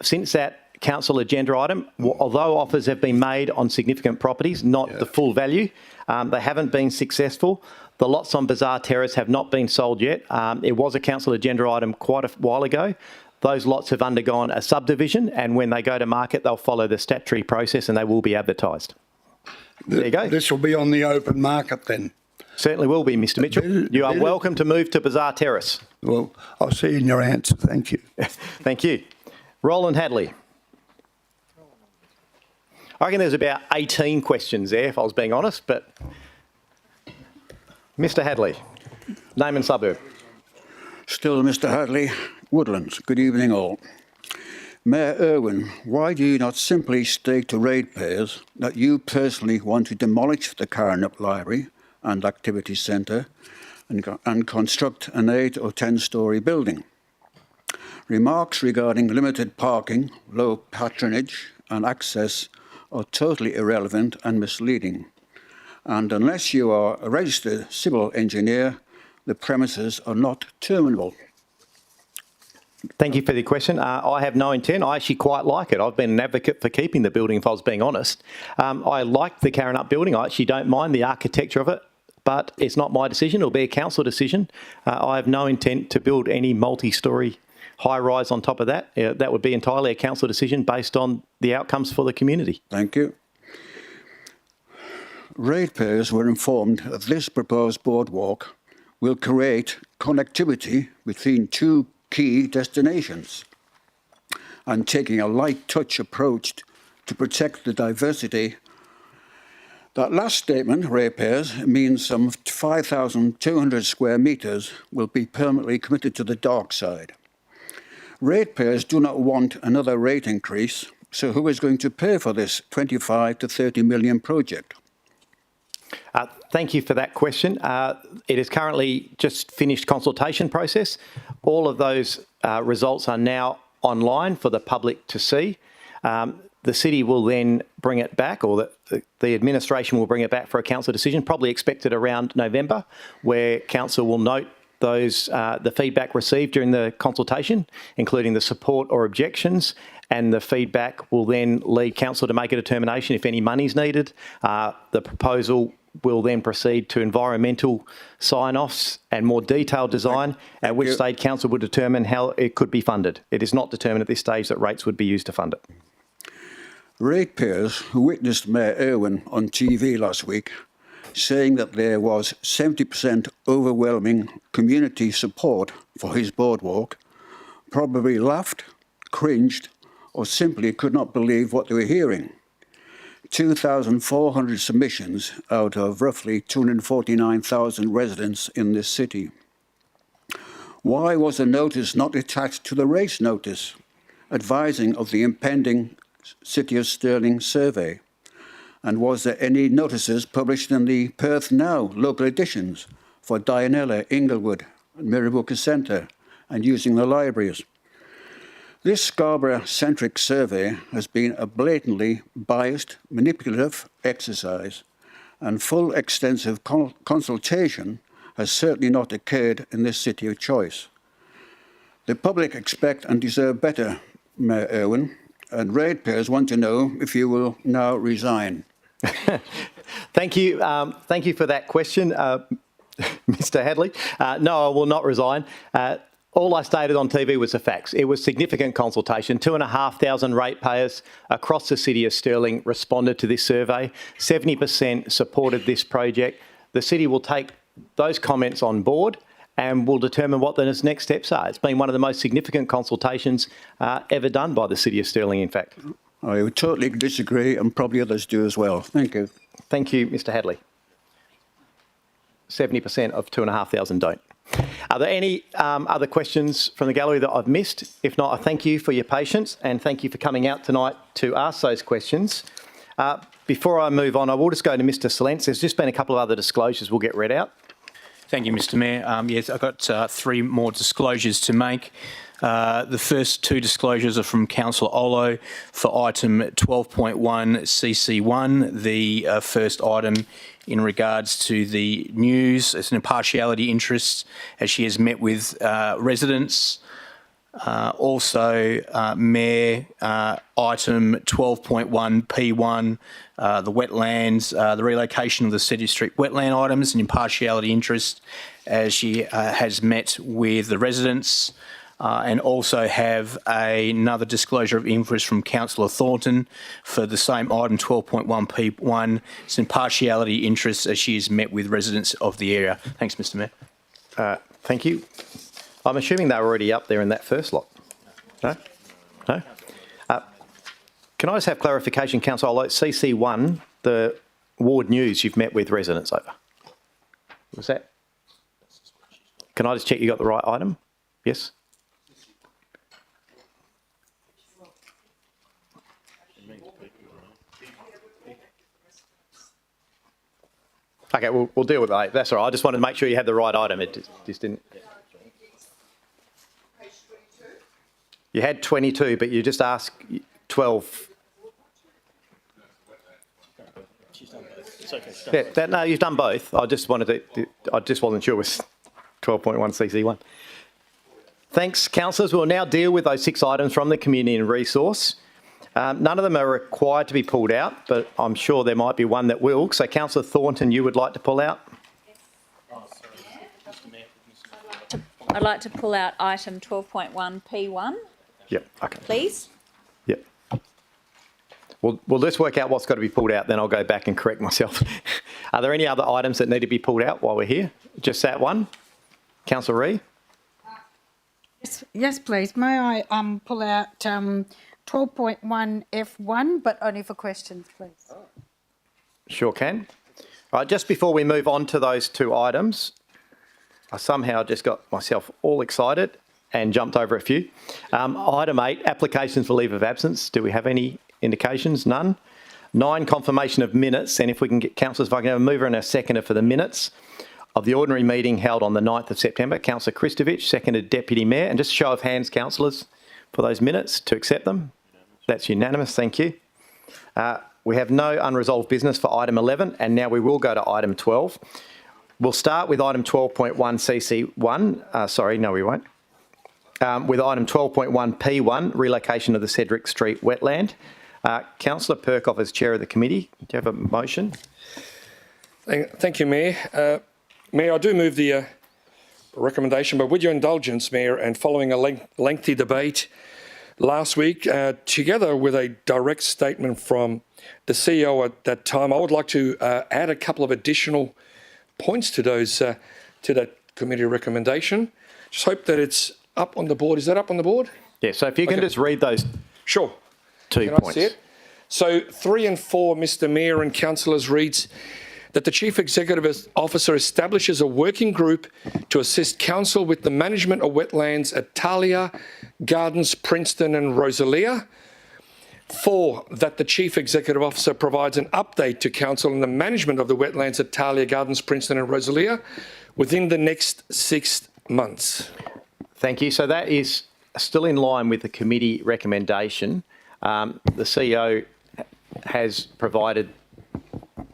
Since that Council agenda item, although offers have been made on significant properties, not the full value, they haven't been successful. The lots on Bazaar Terrace have not been sold yet. It was a Council agenda item quite a while ago. Those lots have undergone a subdivision, and when they go to market, they'll follow the statutory process and they will be advertised. There you go. This will be on the open market then? Certainly will be, Mr Mitchell. You are welcome to move to Bazaar Terrace. Well, I'll see in your answer. Thank you. Thank you. Roland Hadley. I reckon there's about 18 questions there, if I was being honest, but Mr Hadley, name and suburb. Still Mr Hadley, Woodlands. Good evening all. Mayor Irwin, why do you not simply state to ratepayers that you personally want to demolish the Carnup Library and Activity Centre and construct an 8 or 10-storey building? Remarks regarding limited parking, low patronage and access are totally irrelevant and misleading. And unless you are a registered civil engineer, the premises are not terminable. Thank you for the question. I have no intent. I actually quite like it. I've been an advocate for keeping the building, if I was being honest. I like the Carnup building. I actually don't mind the architecture of it, but it's not my decision. It'll be a council decision. I have no intent to build any multi-storey high-rise on top of that. That would be entirely a council decision based on the outcomes for the community. Thank you. Ratepayers were informed that this proposed boardwalk will create connectivity between two key destinations and taking a light touch approach to protect the diversity. That last statement, ratepayers, means some 5,200 square metres will be permanently committed to the dark side. Ratepayers do not want another rate increase, so who is going to pay for this 25 to 30 million project? Thank you for that question. It is currently just finished consultation process. All of those results are now online for the public to see. The city will then bring it back, or the administration will bring it back for a council decision, probably expected around November, where council will note those the feedback received during the consultation, including the support or objections, and the feedback will then lead council to make a determination if any money is needed. The proposal will then proceed to environmental sign-offs and more detailed design, at which stage council will determine how it could be funded. It is not determined at this stage that rates would be used to fund it. Ratepayers who witnessed Mayor Irwin on TV last week saying that there was 70% overwhelming community support for his boardwalk probably laughed, cringed, or simply could not believe what they were hearing. 2,400 submissions out of roughly 249,000 residents in this city. Why was the notice not attached to the race notice, advising of the impending City of Stirling survey? And was there any notices published in the Perth Now local editions for Dianella, Inglewood, and Mirrabooka Centre, and using the libraries? This Scarborough-centric survey has been a blatantly biased, manipulative exercise, and full extensive consultation has certainly not occurred in this city of choice. The public expect and deserve better, Mayor Irwin, and ratepayers want to know if you will now resign. Thank you for that question, Mr Hadley. No, I will not resign. All I stated on TV was the facts. It was significant consultation. 2,500 ratepayers across the city of Stirling responded to this survey. 70% supported this project. The city will take those comments on board and will determine what the next steps are. It's been one of the most significant consultations ever done by the city of Stirling, in fact. I would totally disagree, and probably others do as well. Thank you. Thank you, Mr Hadley. 70% of 2,500 don't. Are there any other questions from the gallery that I've missed? If not, I thank you for your patience and thank you for coming out tonight to ask those questions. Before I move on, I will just go to Mr Salence. There's just been a couple of other disclosures we'll get read out. Thank you, Mr Mayor. Yes, I've got 3 more disclosures to make. The first 2 disclosures are from Councillor Olo for item 12.1 CC1, the first item in regards to the news. It's an impartiality interest as she has met with residents. Also, Mayor, item 12.1 P1, the wetlands, the relocation of the City Street wetland items, an impartiality interest as she has met with the residents. and also have another disclosure of interest from Councillor Thornton for the same item 12.1P1, some partiality interests as she has met with residents of the area. Thanks, Mr Mayor. Thank you. I'm assuming they were already up there in that first lot. No? No? Can I just have clarification, Councillor Olo, CC1, the Ward News you've met with residents over? Was that? Can I just check you got the right item? Yes? Okay, we'll deal with that. That's all right. I just wanted to make sure you had the right item. It just didn't. You had 22, but you just asked 12. Yeah, no, you've done both. I just wanted to. I just wasn't sure it was 12.1 CC1. Thanks, councillors. We'll now deal with those 6 items from the community and resource. None of them are required to be pulled out, but I'm sure there might be one that will. So, Councillor Thornton, you would like to pull out? I'd like to pull out item 12.1P1, Yep. Okay. please. Yep. We'll just work out what's got to be pulled out, then I'll go back and correct myself. Are there any other items that need to be pulled out while we're here? Just that one? Councillor Ree? Yes, please. May I pull out 12.1F1, but only for questions, please? Sure can. All right, just before we move on to those 2 items, I somehow just got myself all excited and jumped over a few. Item 8, applications for leave of absence. Do we have any indications? None. 9, confirmation of minutes. And if we can get councillors, if I can have a mover and a seconder for the minutes of the ordinary meeting held on the 9th of September. Councillor Kristovich, seconded Deputy Mayor. And just a show of hands, councillors, for those minutes to accept them. That's unanimous. Thank you. We have no unresolved business for item 11, and now we will go to item 12. We'll start with item 12.1 CC1. Sorry, no, we won't. With item 12.1 P1, relocation of the Cedric Street wetland. Councillor Perkoff, as chair of the committee, do you have a motion? Thank you, Mayor. Mayor, I do move the recommendation, but with your indulgence, Mayor, and following a lengthy debate last week, together with a direct statement from the CEO at that time, I would like to add a couple of additional points to those to that committee recommendation. Just hope that it's up on the board. Is that up on the board? Yeah, so if you can just read those 2 points. I see it? So 3 and 4, Mr Mayor and councillors, reads that the Chief Executive Officer establishes a working group to assist council with the management of wetlands at Talia, Gardens, Princeton and Rosalia. 4, that the Chief Executive Officer provides an update to council on the management of the wetlands at Talia, Gardens, Princeton and Rosalia within the next 6 months. Thank you. So that is still in line with the committee recommendation. The CEO has provided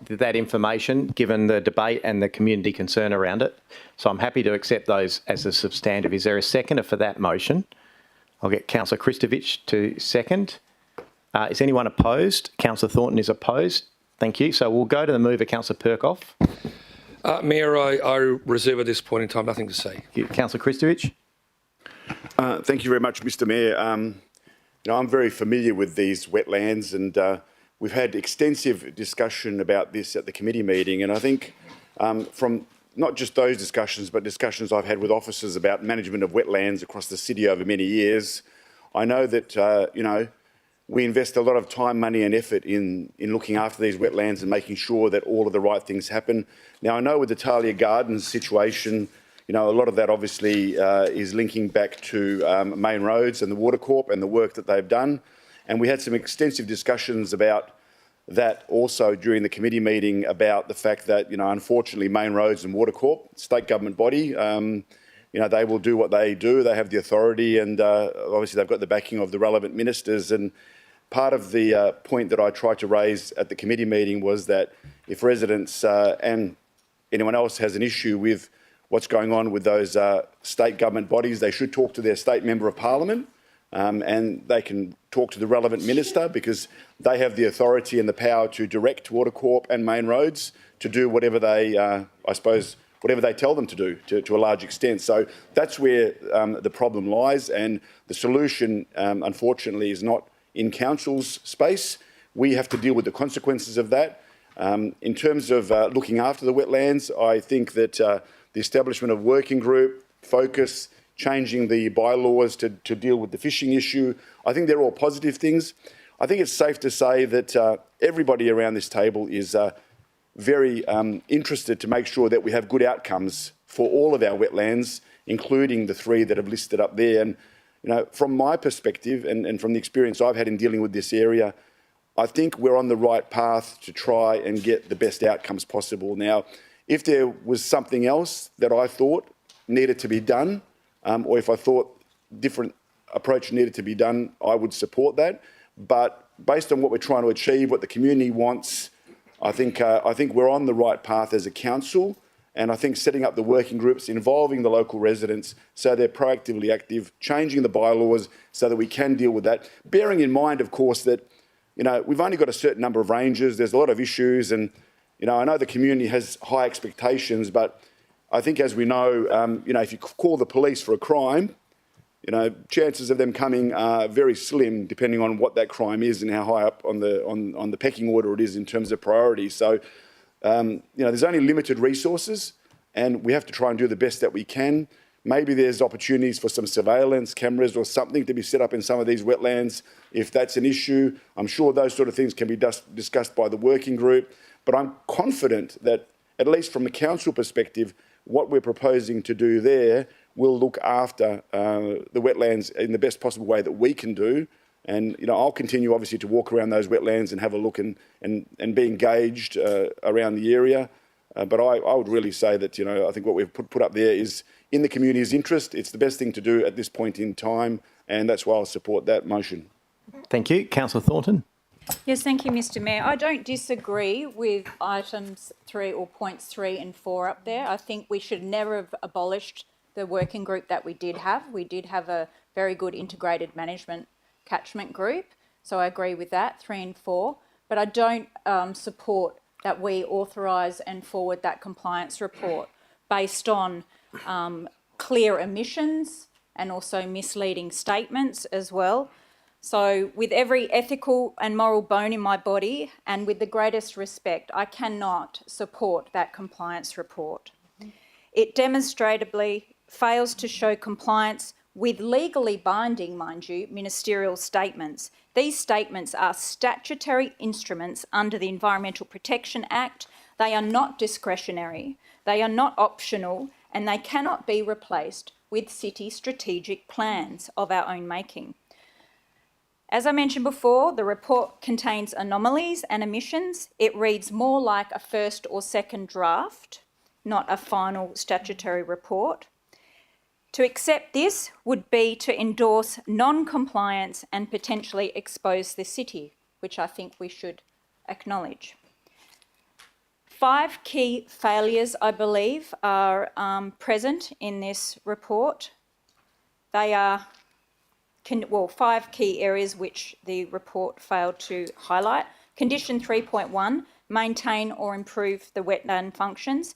that information given the debate and the community concern around it. So I'm happy to accept those as a substantive. Is there a seconder for that motion? I'll get Councillor Kristovich to second. Is anyone opposed? Councillor Thornton is opposed. Thank you. So we'll go to the mover, Councillor Perkoff. Mayor, I reserve at this point in time nothing to say. Councillor Kristovich. Thank you very much, Mr Mayor. I'm very familiar with these wetlands, and we've had extensive discussion about this at the committee meeting, and I think from not just those discussions, but discussions I've had with officers about management of wetlands across the city over many years, I know that, we invest a lot of time, money and effort in looking after these wetlands and making sure that all of the right things happen. Now, I know with the Talia Gardens situation, a lot of that obviously is linking back to Main Roads and the Water Corp and the work that they've done. And we had some extensive discussions about that also during the committee meeting about the fact that, unfortunately, Main Roads and Water Corp, state government body, they will do what they do. They have the authority and obviously they've got the backing of the relevant ministers. And part of the point that I tried to raise at the committee meeting was that if residents and anyone else has an issue with what's going on with those state government bodies, they should talk to their state member of parliament and they can talk to the relevant minister because they have the authority and the power to direct Water Corp and Main Roads to do whatever they, whatever they tell them to do to a large extent. So that's where the problem lies, and the solution, unfortunately, is not in council's space. We have to deal with the consequences of that. In terms of looking after the wetlands, I think that the establishment of working group, focus, changing the bylaws to deal with the fishing issue, I think they're all positive things. I think it's safe to say that everybody around this table is very interested to make sure that we have good outcomes for all of our wetlands, including the 3 that have listed up there. And from my perspective and from the experience I've had in dealing with this area, I think we're on the right path to try and get the best outcomes possible. Now, if there was something else that I thought needed to be done, or if I thought different approach needed to be done, I would support that. But based on what we're trying to achieve, what the community wants, I think we're on the right path as a council. And I think setting up the working groups, involving the local residents so they're proactively active, changing the bylaws so that we can deal with that. Bearing in mind, of course, that we've only got a certain number of ranges. There's a lot of issues, and I know the community has high expectations, but I think, as we know, if you call the police for a crime, chances of them coming are very slim, depending on what that crime is and how high up on the pecking order it is in terms of priority. So, there's only limited resources, and we have to try and do the best that we can. Maybe there's opportunities for some surveillance cameras or something to be set up in some of these wetlands if that's an issue. I'm sure those sort of things can be discussed by the working group, but I'm confident that, at least from the council perspective, what we're proposing to do there will look after the wetlands in the best possible way that we can do. And I'll continue, obviously, to walk around those wetlands and have a look and be engaged around the area. But I would really say that, I think what we've put up there is in the community's interest. It's the best thing to do at this point in time, and that's why I'll support that motion. Thank you. Councillor Thornton. Yes, thank you, Mr Mayor. I don't disagree with items 3 or points 3 and 4 up there. I think we should never have abolished the working group that we did have. We did have a very good integrated management catchment group, so I agree with that, 3 and 4. But I don't support that we authorise and forward that compliance report based on clear omissions and also misleading statements as well. So with every ethical and moral bone in my body and with the greatest respect, I cannot support that compliance report. It demonstrably fails to show compliance with legally binding, mind you, ministerial statements. These statements are statutory instruments under the Environmental Protection Act. They are not discretionary, they are not optional, and they cannot be replaced with city strategic plans of our own making. As I mentioned before, the report contains anomalies and omissions. It reads more like a first or second draft, not a final statutory report. To accept this would be to endorse non-compliance and potentially expose the city, which I think we should acknowledge. 5 key failures, I believe, are present in this report. They are 5 key areas which the report failed to highlight. Condition 3.1, maintain or improve the wetland functions.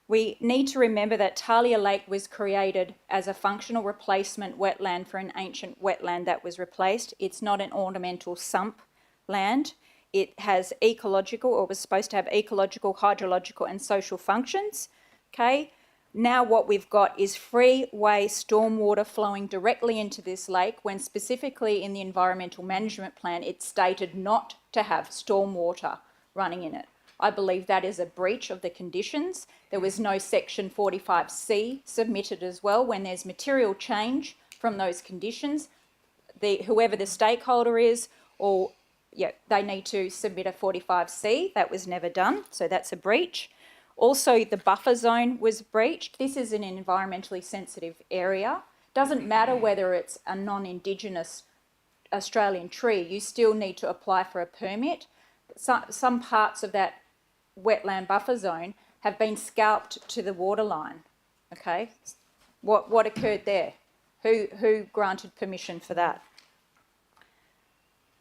We need to remember that Talia Lake was created as a functional replacement wetland for an ancient wetland that was replaced. It's not an ornamental sump land. It has ecological, or was supposed to have ecological, hydrological and social functions. Okay. Now what we've got is freeway stormwater flowing directly into this lake when specifically in the Environmental Management Plan it stated not to have stormwater running in it. I believe that is a breach of the conditions. There was no section 45C submitted as well. When there's material change from those conditions, whoever the stakeholder is, they need to submit a 45C. That was never done, so that's a breach. Also, the buffer zone was breached. This is an environmentally sensitive area. Doesn't matter whether it's a non-Indigenous Australian tree, you still need to apply for a permit. Some parts of that wetland buffer zone have been scalped to the waterline. Okay, what occurred there? Who granted permission for that?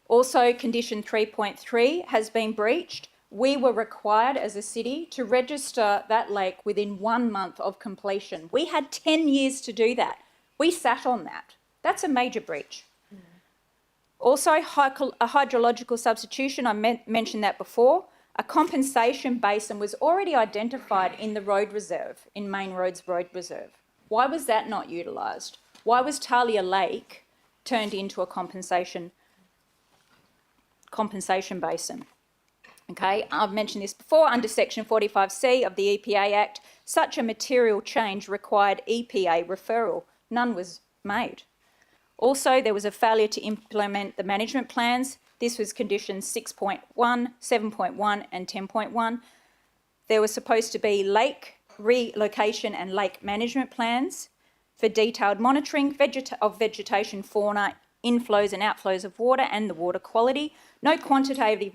Also, condition 3.3 has been breached. we were required as a city to register that lake within 1 month of completion. We had 10 years to do that. We sat on that. That's a major breach. Also, a hydrological substitution, I mentioned that before. A compensation basin was already identified in the road reserve, in Main Roads Road Reserve. Why was that not utilised? Why was Talia Lake turned into a compensation basin? Okay, I've mentioned this before. Under Section 45C of the EPA Act, such a material change required EPA referral. None was made. Also, there was a failure to implement the management plans. This was conditions 6.1, 7.1 and 10.1. There was supposed to be lake relocation and lake management plans for detailed monitoring of vegetation, fauna, inflows and outflows of water and the water quality. No quantitative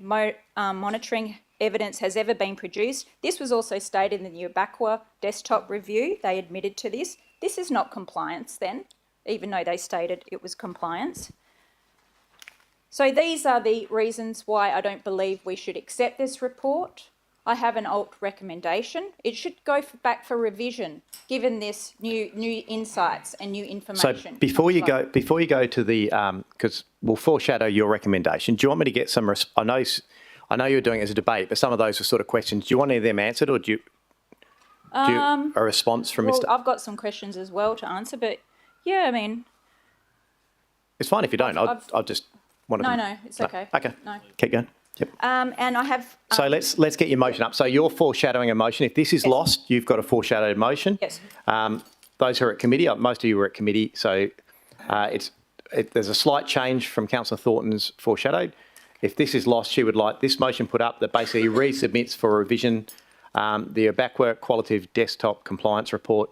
monitoring evidence has ever been produced. This was also stated in the Ubaqua desktop review. They admitted to this. This is not compliance then, even though they stated it was compliance. So these are the reasons why I don't believe we should accept this report. I have an alt recommendation. It should go back for revision, given this new insights and new So information. before you go to the, because we'll foreshadow your recommendation, do you want me to get some, I know you're doing it as a debate, but some of those are sort of questions. Do you want any of them answered, or do you a response from well, Mr. I've got some questions as well to answer, but yeah, I mean, It's fine if you don't. I'll just want to. no, it's okay. Okay. No. Keep going. Yep. And I have. So let's get your motion up. So you're foreshadowing a motion. If this is lost, you've got a foreshadowed motion. Yes. Those who are at committee, most of you were at committee, so there's a slight change from Councillor Thornton's foreshadowed. If this is lost, she would like this motion put up that basically resubmits for revision the Ubaqua Qualitative Desktop Compliance Report,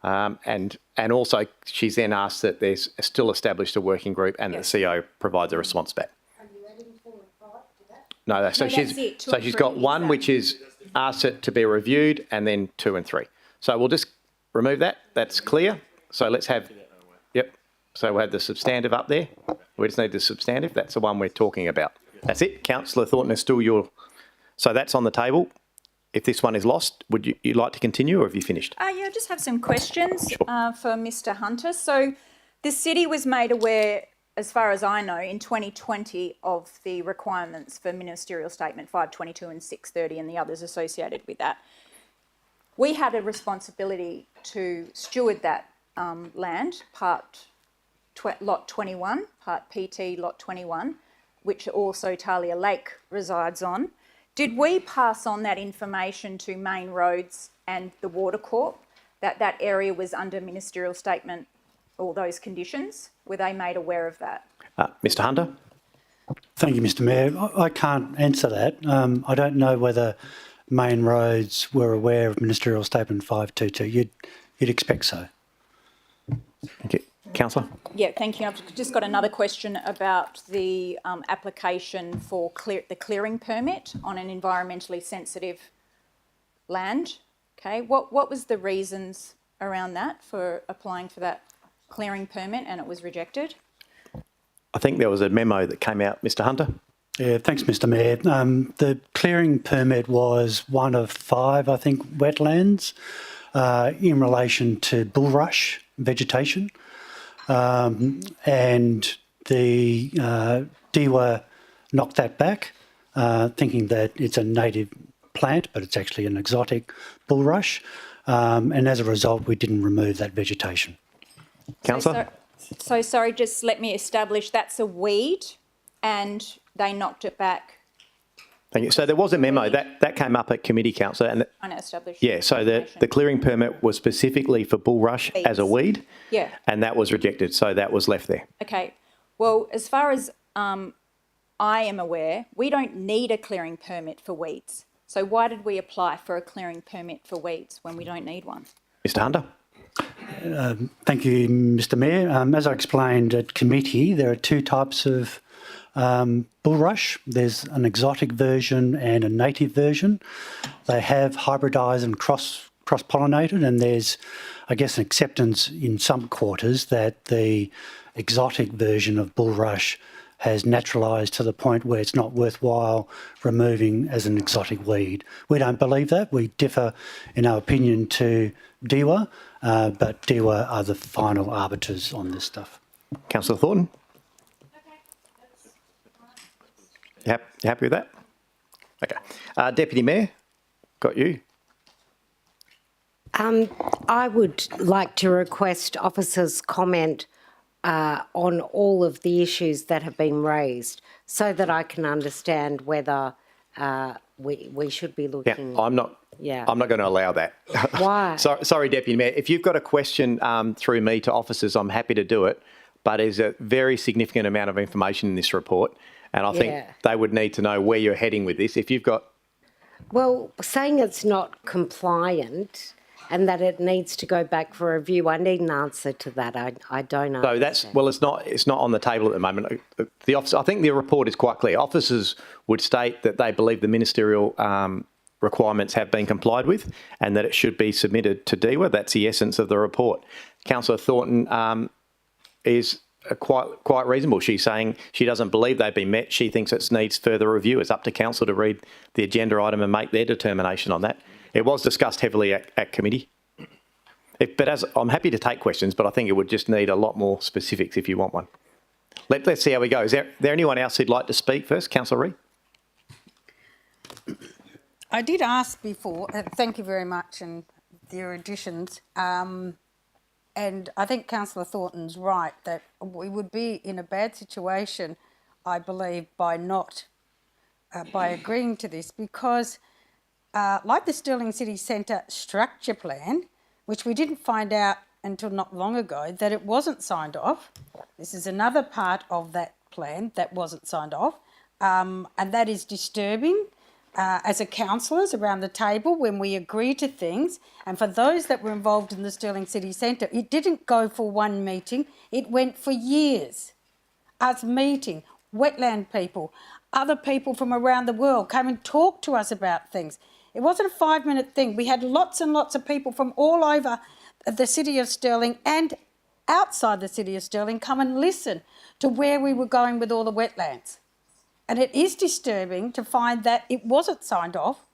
and also she's then asked that there's still established a working group and that the CO provides a response back. No, so she's got one which is asked it to be reviewed, and then 2 and 3. So we'll just remove that. That's clear. So let's have, yep. So we'll have the substantive up there. We just need the substantive. That's the one we're talking about. That's it. Councillor Thornton is still your, so that's on the table. If this one is lost, would you like to continue, or have you finished? Yeah, I just have some questions for Mr. Hunter. So the city was made aware, as far as I know, in 2020 of the requirements for Ministerial Statement 522 and 630 and the others associated with that. We had a responsibility to steward that land, lot 21, part PT lot 21, which also Talia Lake resides on. Did we pass on that information to Main Roads and the Water Corp, that area was under Ministerial Statement, all those conditions? Were they made aware of that? Mr. Hunter? Thank you, Mr. Mayor. I can't answer that. I don't know whether Main Roads were aware of Ministerial Statement 522. You'd expect so. Thank you. Councillor? Yeah, thank you. I've just got another question about the application for the clearing permit on an environmentally sensitive land. Okay, what was the reasons around that for applying for that clearing permit and it was rejected? I think there was a memo that came out. Mr. Hunter? Yeah, thanks, Mr. Mayor. The clearing permit was one of 5, I think, wetlands in relation to bulrush vegetation. And the DEWA knocked that back, thinking that it's a native plant, but it's actually an exotic bulrush. And as a result, we didn't remove that vegetation. Councillor? So sorry, just let me establish that's a weed and they knocked it back. Thank you. So there was a memo that came up at committee, Councillor. And Trying to establish. yeah, so the clearing permit was specifically for bulrush as a weed. Yeah. And that was rejected, so that was left there. Okay. Well, as far as I am aware, we don't need a clearing permit for weeds. So why did we apply for a clearing permit for weeds when we don't need one? Mr. Hunter? Thank you, Mr. Mayor. As I explained at committee, there are 2 types of bulrush. There's an exotic version and a native version. They have hybridised and cross-pollinated, and there's, I guess, an acceptance in some quarters that the exotic version of bulrush has naturalised to the point where it's not worthwhile removing as an exotic weed. We don't believe that. We differ in our opinion to DEWA, but DEWA are the final arbiters on this stuff. Councillor Thornton? You happy with that? Okay. Deputy Mayor, got you. I would like to request officers' comment on all of the issues that have been raised so that I can understand whether we should be looking... I'm not going to allow that. Why? Sorry, Deputy Mayor. If you've got a question through me to officers, I'm happy to do it, but there's a very significant amount of information in this report, and I think they would need to know where you're heading with this. If you've got... Well, saying it's not compliant and that it needs to go back for review, I need an answer to that. I don't know. So it's not on the table at the moment. I think the report is quite clear. Officers would state that they believe the ministerial requirements have been complied with and that it should be submitted to DEWA. That's the essence of the report. Councillor Thornton is quite reasonable. She's saying she doesn't believe they've been met. She thinks it needs further review. It's up to council to read the agenda item and make their determination on that. It was discussed heavily at committee. But I'm happy to take questions, but I think it would just need a lot more specifics if you want one. Let's see how we go. Is there anyone else who'd like to speak first? Councillor Reid? I did ask before, thank you very much, and your additions. And I think Councillor Thornton's right that we would be in a bad situation, I believe, by agreeing to this, because like the Stirling City Centre structure plan, which we didn't find out until not long ago that it wasn't signed off. This is another part of that plan that wasn't signed off, and that is disturbing. As a councillors around the table, when we agree to things, and for those that were involved in the Stirling City Centre, it didn't go for one meeting, it went for years. Us meeting, wetland people, other people from around the world came and talked to us about things. It wasn't a 5-minute thing. We had lots and lots of people from all over the city of Stirling and outside the city of Stirling come and listen to where we were going with all the wetlands. And it is disturbing to find that it wasn't signed off.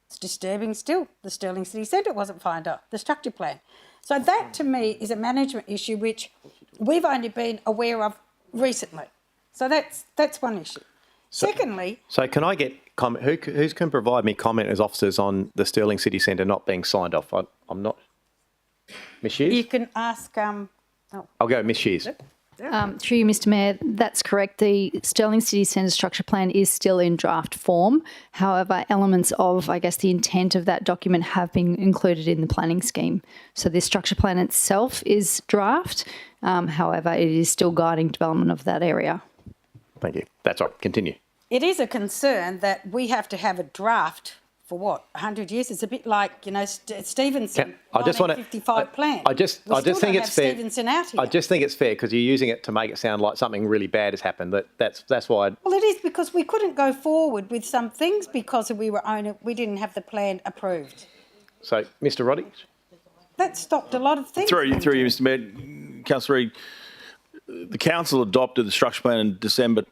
It's disturbing still. The Stirling City Centre wasn't signed off, the structure plan. So that to me is a management issue which we've only been aware of recently. So that's one issue. Secondly... So can I get comment? Who can provide me comment as officers on the Stirling City Centre not being signed off? I'm not... Ms Shears? You can ask... I'll go Ms Shears. Through you, Mr Mayor, that's correct. The Stirling City Centre structure plan is still in draft form. However, elements of, I guess, the intent of that document have been included in the planning scheme. So the structure plan itself is draft. However, it is still guiding development of that area. Thank you. That's right. Continue. It is a concern that we have to have a draft for what, 100 years? It's a bit like, Stevenson, 1955 plan. I just think it's fair. Stevenson out here. I just think it's fair because you're using it to make it sound like something really bad has happened. That's why. Well, it is because we couldn't go forward with some things because we didn't have the plan approved. So, Mr Roddick? That stopped a lot of things. Through you, Mr Mayor. Councillor Reid, the council adopted the structure plan in December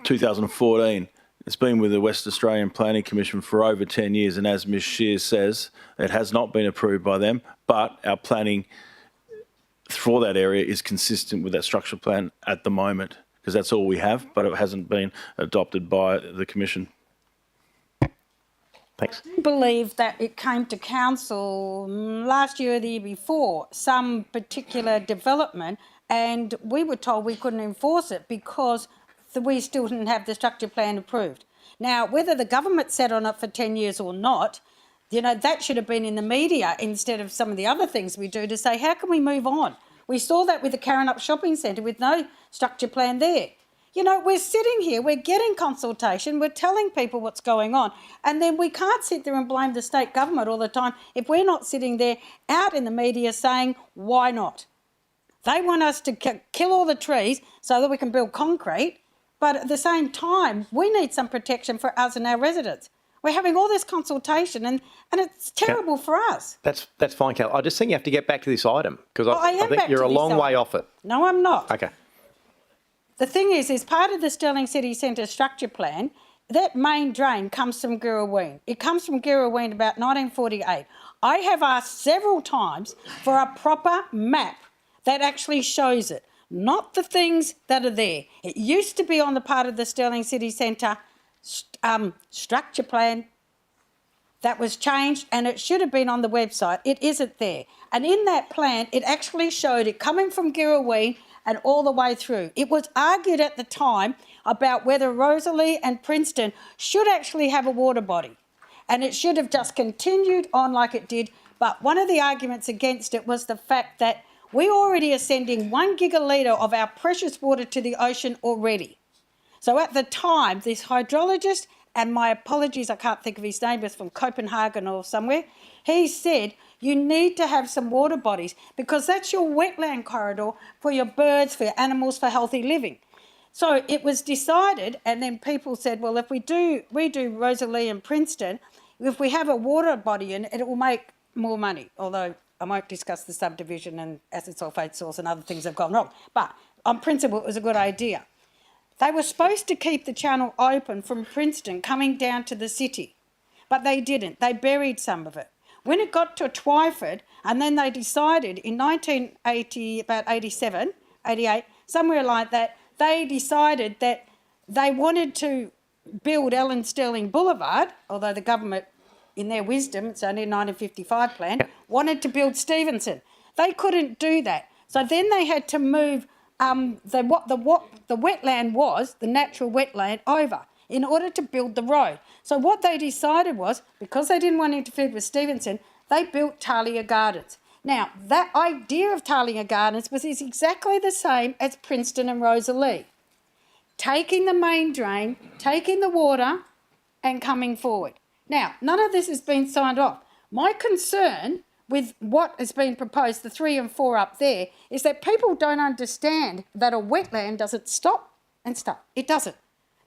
2014. It's been with the West Australian Planning Commission for over 10 years, and as Ms Shears says, it has not been approved by them, but our planning for that area is consistent with that structure plan at the moment, because that's all we have, but it hasn't been adopted by the Commission. Thanks. I believe that it came to council last year or the year before, some particular development, and we were told we couldn't enforce it because we still didn't have the structure plan approved. Now, whether the government sat on it for 10 years or not, that should have been in the media instead of some of the other things we do to say, how can we move on? We saw that with the Karrinyup Shopping Centre with no structure plan there. We're sitting here, we're getting consultation, we're telling people what's going on, and then we can't sit there and blame the state government all the time if we're not sitting there out in the media saying, why not? They want us to kill all the trees so that we can build concrete, but at the same time, we need some protection for us and our residents. We're having all this consultation and it's terrible for us. That's fine, Cal. I just think you have to get back to this item because I think you're a long way off it. No, I'm not. Okay. the thing is part of the Stirling City Centre structure plan, that main drain comes from Girraween. It comes from Girraween about 1948. I have asked several times for a proper map that actually shows it, not the things that are there. It used to be on the part of the Stirling City Centre structure plan that was changed, and it should have been on the website. It isn't there. And in that plan, it actually showed it coming from Girraween and all the way through. It was argued at the time about whether Rosalie and Princeton should actually have a water body, and it should have just continued on like it did. But one of the arguments against it was the fact that we already are sending 1 gigalitre of our precious water to the ocean already. So at the time, this hydrologist, and my apologies, I can't think of his name, was from Copenhagen or somewhere, he said you need to have some water bodies because that's your wetland corridor for your birds, for your animals, for healthy living. So it was decided, and then people said, well, if we do Rosalie and Princeton, if we have a water body in it, it will make more money, although I won't discuss the subdivision and acid sulphate source and other things that have gone wrong. But on principle, it was a good idea. They were supposed to keep the channel open from Princeton coming down to the city, but they didn't. They buried some of it. When it got to Twyford, and then they decided in 1980, about 87, 88, somewhere like that, they decided that they wanted to build Ellen Stirling Boulevard, although the government, in their wisdom, it's only a 1955 plan, wanted to build Stevenson. They couldn't do that. So then they had to move the wetland was, the natural wetland, over in order to build the road. So what they decided was, because they didn't want to interfere with Stevenson, they built Talia Gardens. Now, that idea of Talia Gardens was exactly the same as Princeton and Rosalie. Taking the main drain, taking the water and coming forward. Now, none of this has been signed off. My concern with what has been proposed, the 3 and 4 up there, is that people don't understand that a wetland doesn't stop and start. It doesn't.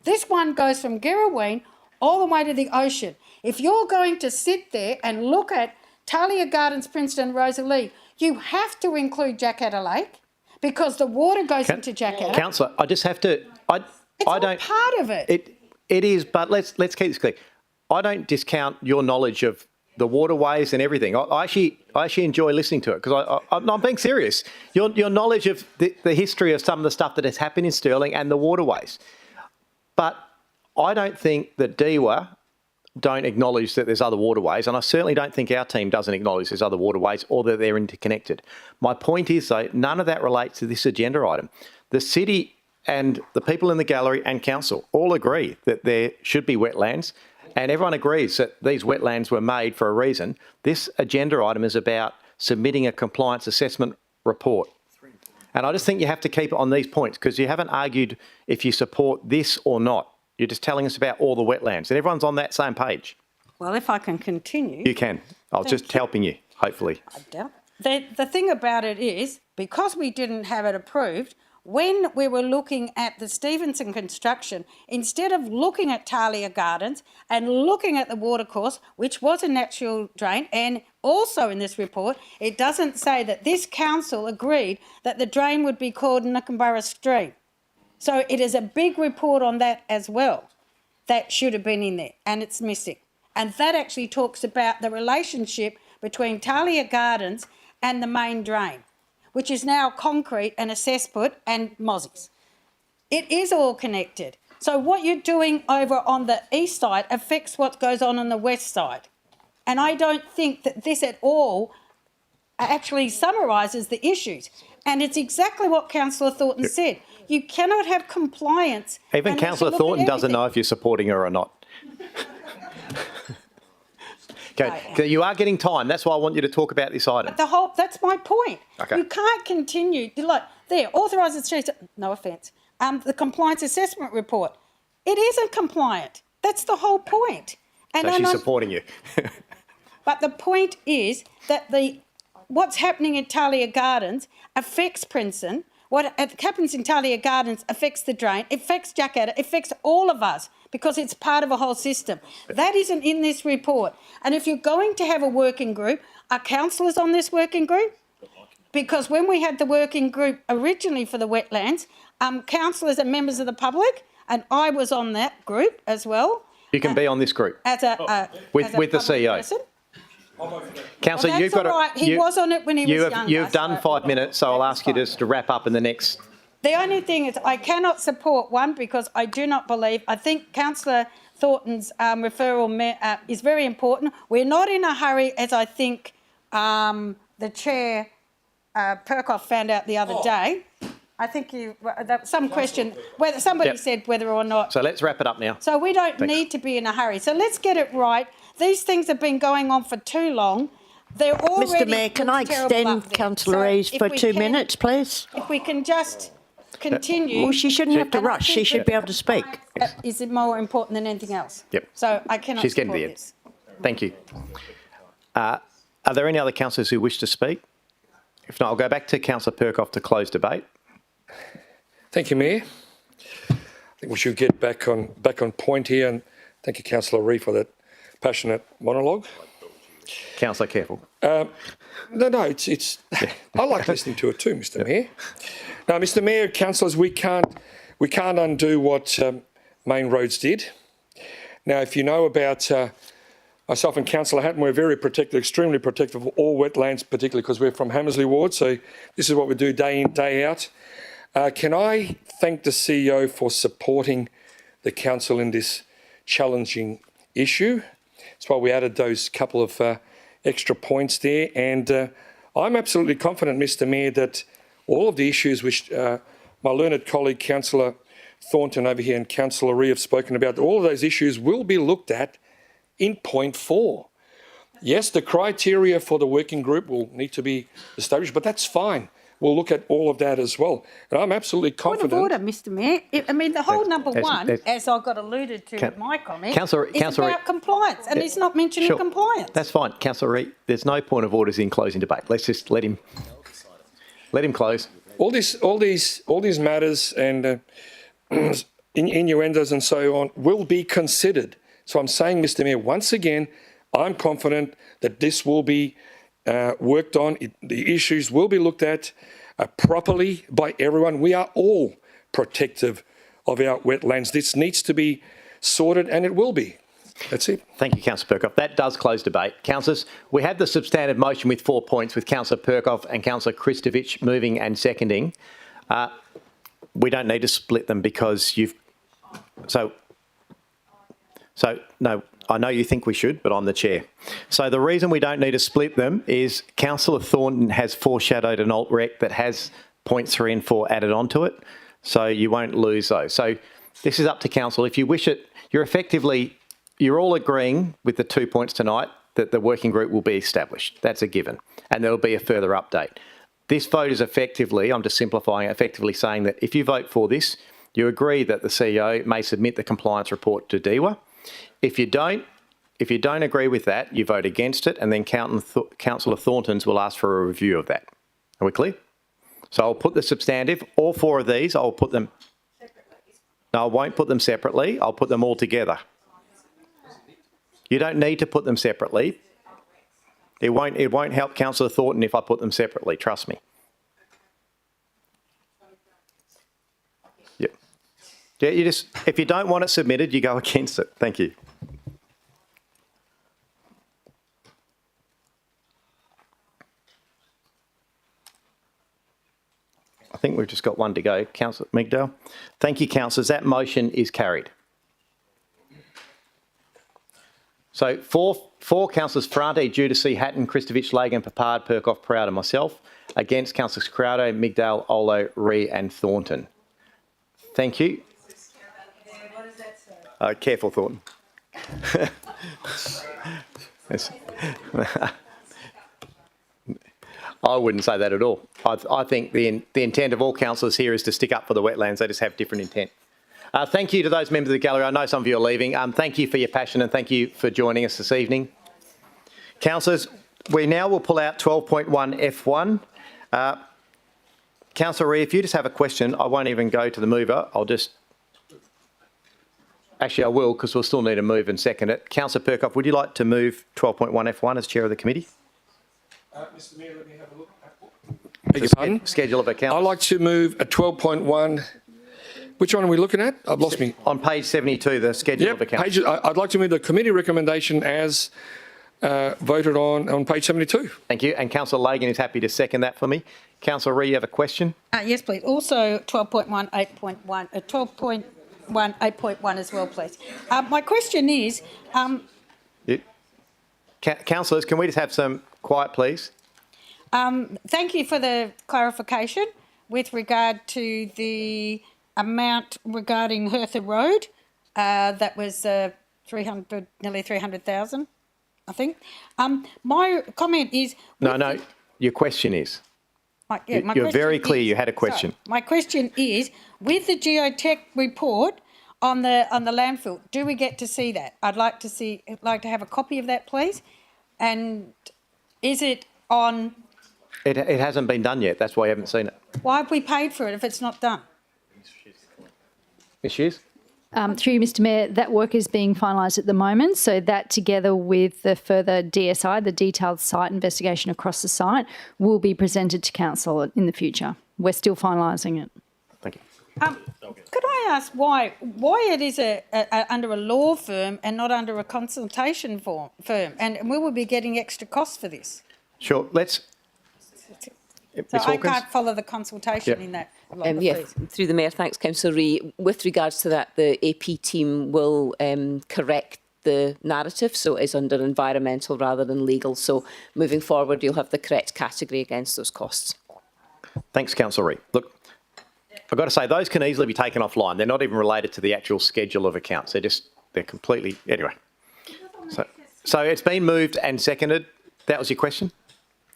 This one goes from Girraween all the way to the ocean. If you're going to sit there and look at Talia Gardens, Princeton, Rosalie, you have to include Jacketta Lake because the water goes into Jacketta. Councillor, I just have to... I don't part of it. It is, but let's keep this clear. I don't discount your knowledge of the waterways and everything. I actually enjoy listening to it because I'm being serious. Your knowledge of the history of some of the stuff that has happened in Stirling and the waterways. But I don't think that DEWA don't acknowledge that there's other waterways, and I certainly don't think our team doesn't acknowledge there's other waterways or that they're interconnected. My point is, though, none of that relates to this agenda item. The city and the people in the gallery and council all agree that there should be wetlands, and everyone agrees that these wetlands were made for a reason. This agenda item is about submitting a compliance assessment report. And I just think you have to keep it on these points because you haven't argued if you support this or not. You're just telling us about all the wetlands and everyone's on that same page. Well, if I can continue. You can. I was just helping you, hopefully. I doubt. The thing about it is, because we didn't have it approved, when we were looking at the Stevenson construction, instead of looking at Talia Gardens and looking at the watercourse, which was a natural drain, and also in this report, it doesn't say that this council agreed that the drain would be called Nookumburra Stream. So it is a big report on that as well. That should have been in there, and it's missing. And that actually talks about the relationship between Talia Gardens and the main drain, which is now concrete and a cesspit and mozzies. It is all connected. So what you're doing over on the east side affects what goes on the west side. And I don't think that this at all actually summarises the issues. And it's exactly what Councillor Thornton said. You cannot have compliance. Even Councillor Thornton doesn't know if you're supporting her or not. Okay, you are getting time. That's why I want you to talk about this item. But that's my point. Okay. You can't continue. Like, there, authorise the streets, no offence, the compliance assessment report. It isn't compliant. That's the whole point. And so she's supporting you. But the point is that what's happening in Talia Gardens affects Princeton. What happens in Talia Gardens affects the drain, affects Jacketta, affects all of us because it's part of a whole system. That isn't in this report. And if you're going to have a working group, are councillors on this working group? because when we had the working group originally for the wetlands, councillors and members of the public, and I was on that group as well. You can be on this group As a with the public CEO. person. Councillor, Well, you've that's got all right. He was on it when he was younger. You've done 5 minutes, so I'll ask you just to wrap up in the next. The only thing is I cannot support one because I do not believe, I think Councillor Thornton's referral is very important. We're not in a hurry, as I think the Chair, Perkoff, found out the other day. I think some question, whether somebody said whether or not. So let's wrap it up now. So we don't need to be in a hurry. So let's get it right. These things have been going on for too long. They're already Mr Mayor, can I extend Councillor Rees for 2 minutes, please? If we can just continue. Well, she shouldn't have to rush. She should be able to speak. Is it more important than anything else? Yep. So I cannot She's getting support weird. this. Thank you. Are there any other councillors who wish to speak? If not, I'll go back to Councillor Perkoff to close debate. Thank you, Mayor. I think we should get back on point here, and thank you, Councillor Rees, for that passionate monologue. Councillor, careful. No, it's. I like listening to it too, Mr. Mayor. Now, Mr. Mayor, councillors, we can't undo what Main Roads did. Now, if you know about myself and Councillor Hatton, we're very protective, extremely protective of all wetlands, particularly because we're from Hammersley Ward. So this is what we do day in, day out. Can I thank the CEO for supporting the council in this challenging issue? That's why we added those couple of extra points there. And I'm absolutely confident, Mr. Mayor, that all of the issues which my learned colleague, Councillor Thornton over here and Councillor Rees have spoken about, all of those issues will be looked at in point 4. Yes, the criteria for the working group will need to be established, but that's fine. We'll look at all of that as well. And I'm absolutely confident. Point of order, Mr. Mayor. I mean, the whole number one, as I got alluded to in my comment, is about compliance, and he's not mentioning compliance. That's fine. Councillor Rees, there's no point of orders in closing debate. Let's just let him close. All these matters and innuendos and so on will be considered. So I'm saying, Mr. Mayor, once again, I'm confident that this will be worked on. The issues will be looked at properly by everyone. We are all protective of our wetlands. This needs to be sorted, and it will be. That's it. Thank you, Councillor Perkoff. That does close debate. Councillors, we have the substantive motion with 4 points with Councillor Perkoff and Councillor Kristovich moving and seconding. We don't need to split them because you've... So no, I know you think we should, but I'm the chair. So the reason we don't need to split them is Councillor Thornton has foreshadowed an alt-rec that has points 3 and 4 added onto it, so you won't lose those. So this is up to council. If you wish it, you're all agreeing with the 2 points tonight that the working group will be established. That's a given, and there will be a further update. This vote is effectively, I'm just simplifying, effectively saying that if you vote for this, you agree that the CEO may submit the compliance report to DEWA. If you don't agree with that, you vote against it, and then Councillor Thornton's will ask for a review of that. Are we clear? So I'll put the substantive, all 4 of these, I'll put them... No, I won't put them separately. I'll put them all together. You don't need to put them separately. It won't help Councillor Thornton if I put them separately, trust me. Yep. Yeah, if you don't want it submitted, you go against it. Thank you. I think we've just got one to go. Councillor Migdal. Thank you, councillors. That motion is carried. So for councillors Ferrante, Giudice, Hatton, Kristovich, Lagan, Papard, Perkoff, Proud and myself. Against councillors Crowdo, Migdal, Olo, Rees and Thornton. Thank you. Careful, Thornton. I wouldn't say that at all. I think the intent of all councillors here is to stick up for the wetlands. They just have different intent. Thank you to those members of the gallery. I know some of you are leaving. Thank you for your passion and thank you for joining us this evening. Councillors, we now will pull out 12.1 F1. Councillor Rees, if you just have a question, I won't even go to the mover. Actually, I will, because we'll still need to move and second it. Councillor Perkoff, would you like to move 12.1 F1 as chair of the committee? Mr. Mayor, let me have a look. Beg your pardon? Schedule of accounts. I'd like to move a 12.1. Which one are we looking at? I've lost me. On page 72, the schedule of accounts. I'd like to move the committee recommendation as voted on page 72. Thank you. And Councillor Lagan is happy to second that for me. Councillor Ree, you have a question? Yes, please. Also 12.1, 8.1, 12.1, 8.1 as well, please. My question is... Councillors, can we just have some quiet, please? Thank you for the clarification with regard to the amount regarding Hertha Road. That was nearly 300,000, I think. My comment is... No, your question is... my You're very question clear is- you had a question. sorry, my question is, with the geotech report on the landfill, do we get to see that? I'd like to have a copy of that, please. And is it on... It hasn't been done yet. That's why you haven't seen it. Why have we paid for it if it's not done? Ms. Shears? Through you, Mr Mayor, that work is being finalised at the moment, so that together with the further DSI, the detailed site investigation across the site, will be presented to Council in the future. We're still finalising it. Thank you. Could I ask why it is under a law firm and not under a consultation firm? And we will be getting extra costs for this. Sure, let's... So Ms. I Hawkins? can't follow the consultation in that. Through the Mayor, thanks, Councillor Ree. With regards to that, the AP team will correct the narrative, so it is under environmental rather than legal. So moving forward, you'll have the correct category against those costs. Thanks, Councillor Ree. Look, I've got to say, those can easily be taken offline. They're not even related to the actual schedule of accounts. They're completely... Anyway. So it's been moved and seconded. That was your question.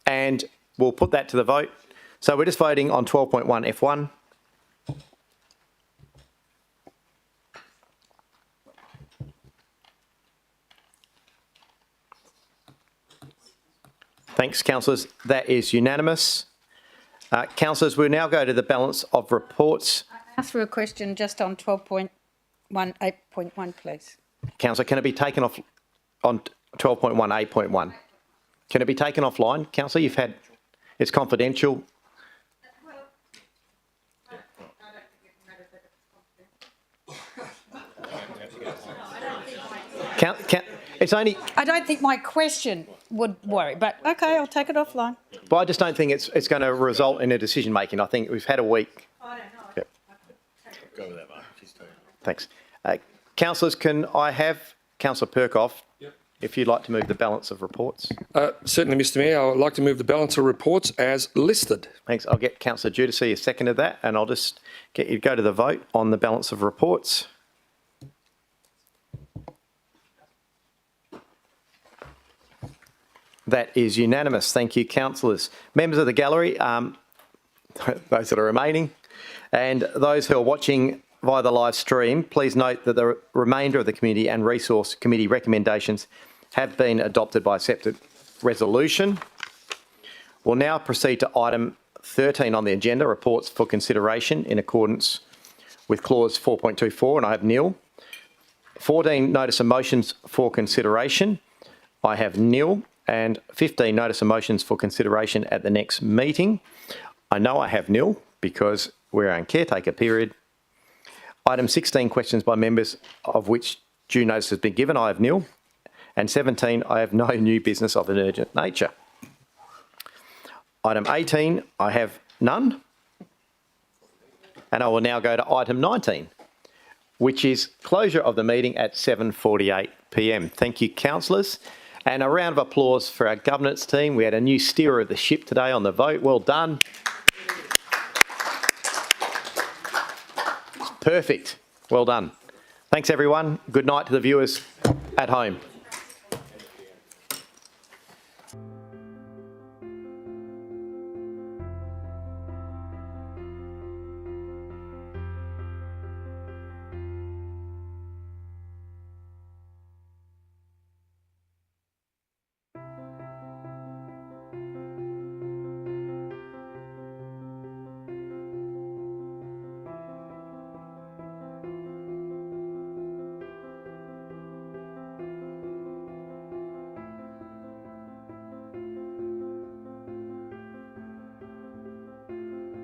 And we'll put that to the vote. So we're just voting on 12.1 F1. Thanks, councillors. That is unanimous. Councillors, we'll now go to the balance of reports. Ask for a question just on 12.1, 8.1, please. Councillor, can it be taken off on 12.1, 8.1? Can it be taken offline, Councillor? It's confidential. It's only... I don't think my question would worry, but okay, I'll take it offline. But I just don't think it's going to result in a decision making. I think we've had a week. Yep. Go with that, Mark. Thanks. Councillors, can I have Councillor Perkoff, if you'd like to move the balance of reports? Certainly, Mr Mayor. I would like to move the balance of reports as listed. Thanks. I'll get Councillor Giudice a second of that, and I'll just get you to go to the vote on the balance of reports. That is unanimous. Thank you, councillors. Members of the gallery, those that are remaining, and those who are watching via the live stream, please note that the remainder of the committee and resource committee recommendations have been adopted by accepted resolution. We'll now proceed to item 13 on the agenda, reports for consideration in accordance with clause 4.24, and I have nil. 14, notice of motions for consideration. I have nil. And 15, notice of motions for consideration at the next meeting. I know I have nil because we're in caretaker period. Item 16, questions by members of which due notice has been given. I have nil. And 17, I have no new business of an urgent nature. Item 18, I have none. And I will now go to item 19, which is closure of the meeting at 7:48 p.m. Thank you, councillors. And a round of applause for our governance team. We had a new steerer of the ship today on the vote. Well done. Perfect. Well done. Thanks, everyone. Good night to the viewers at home.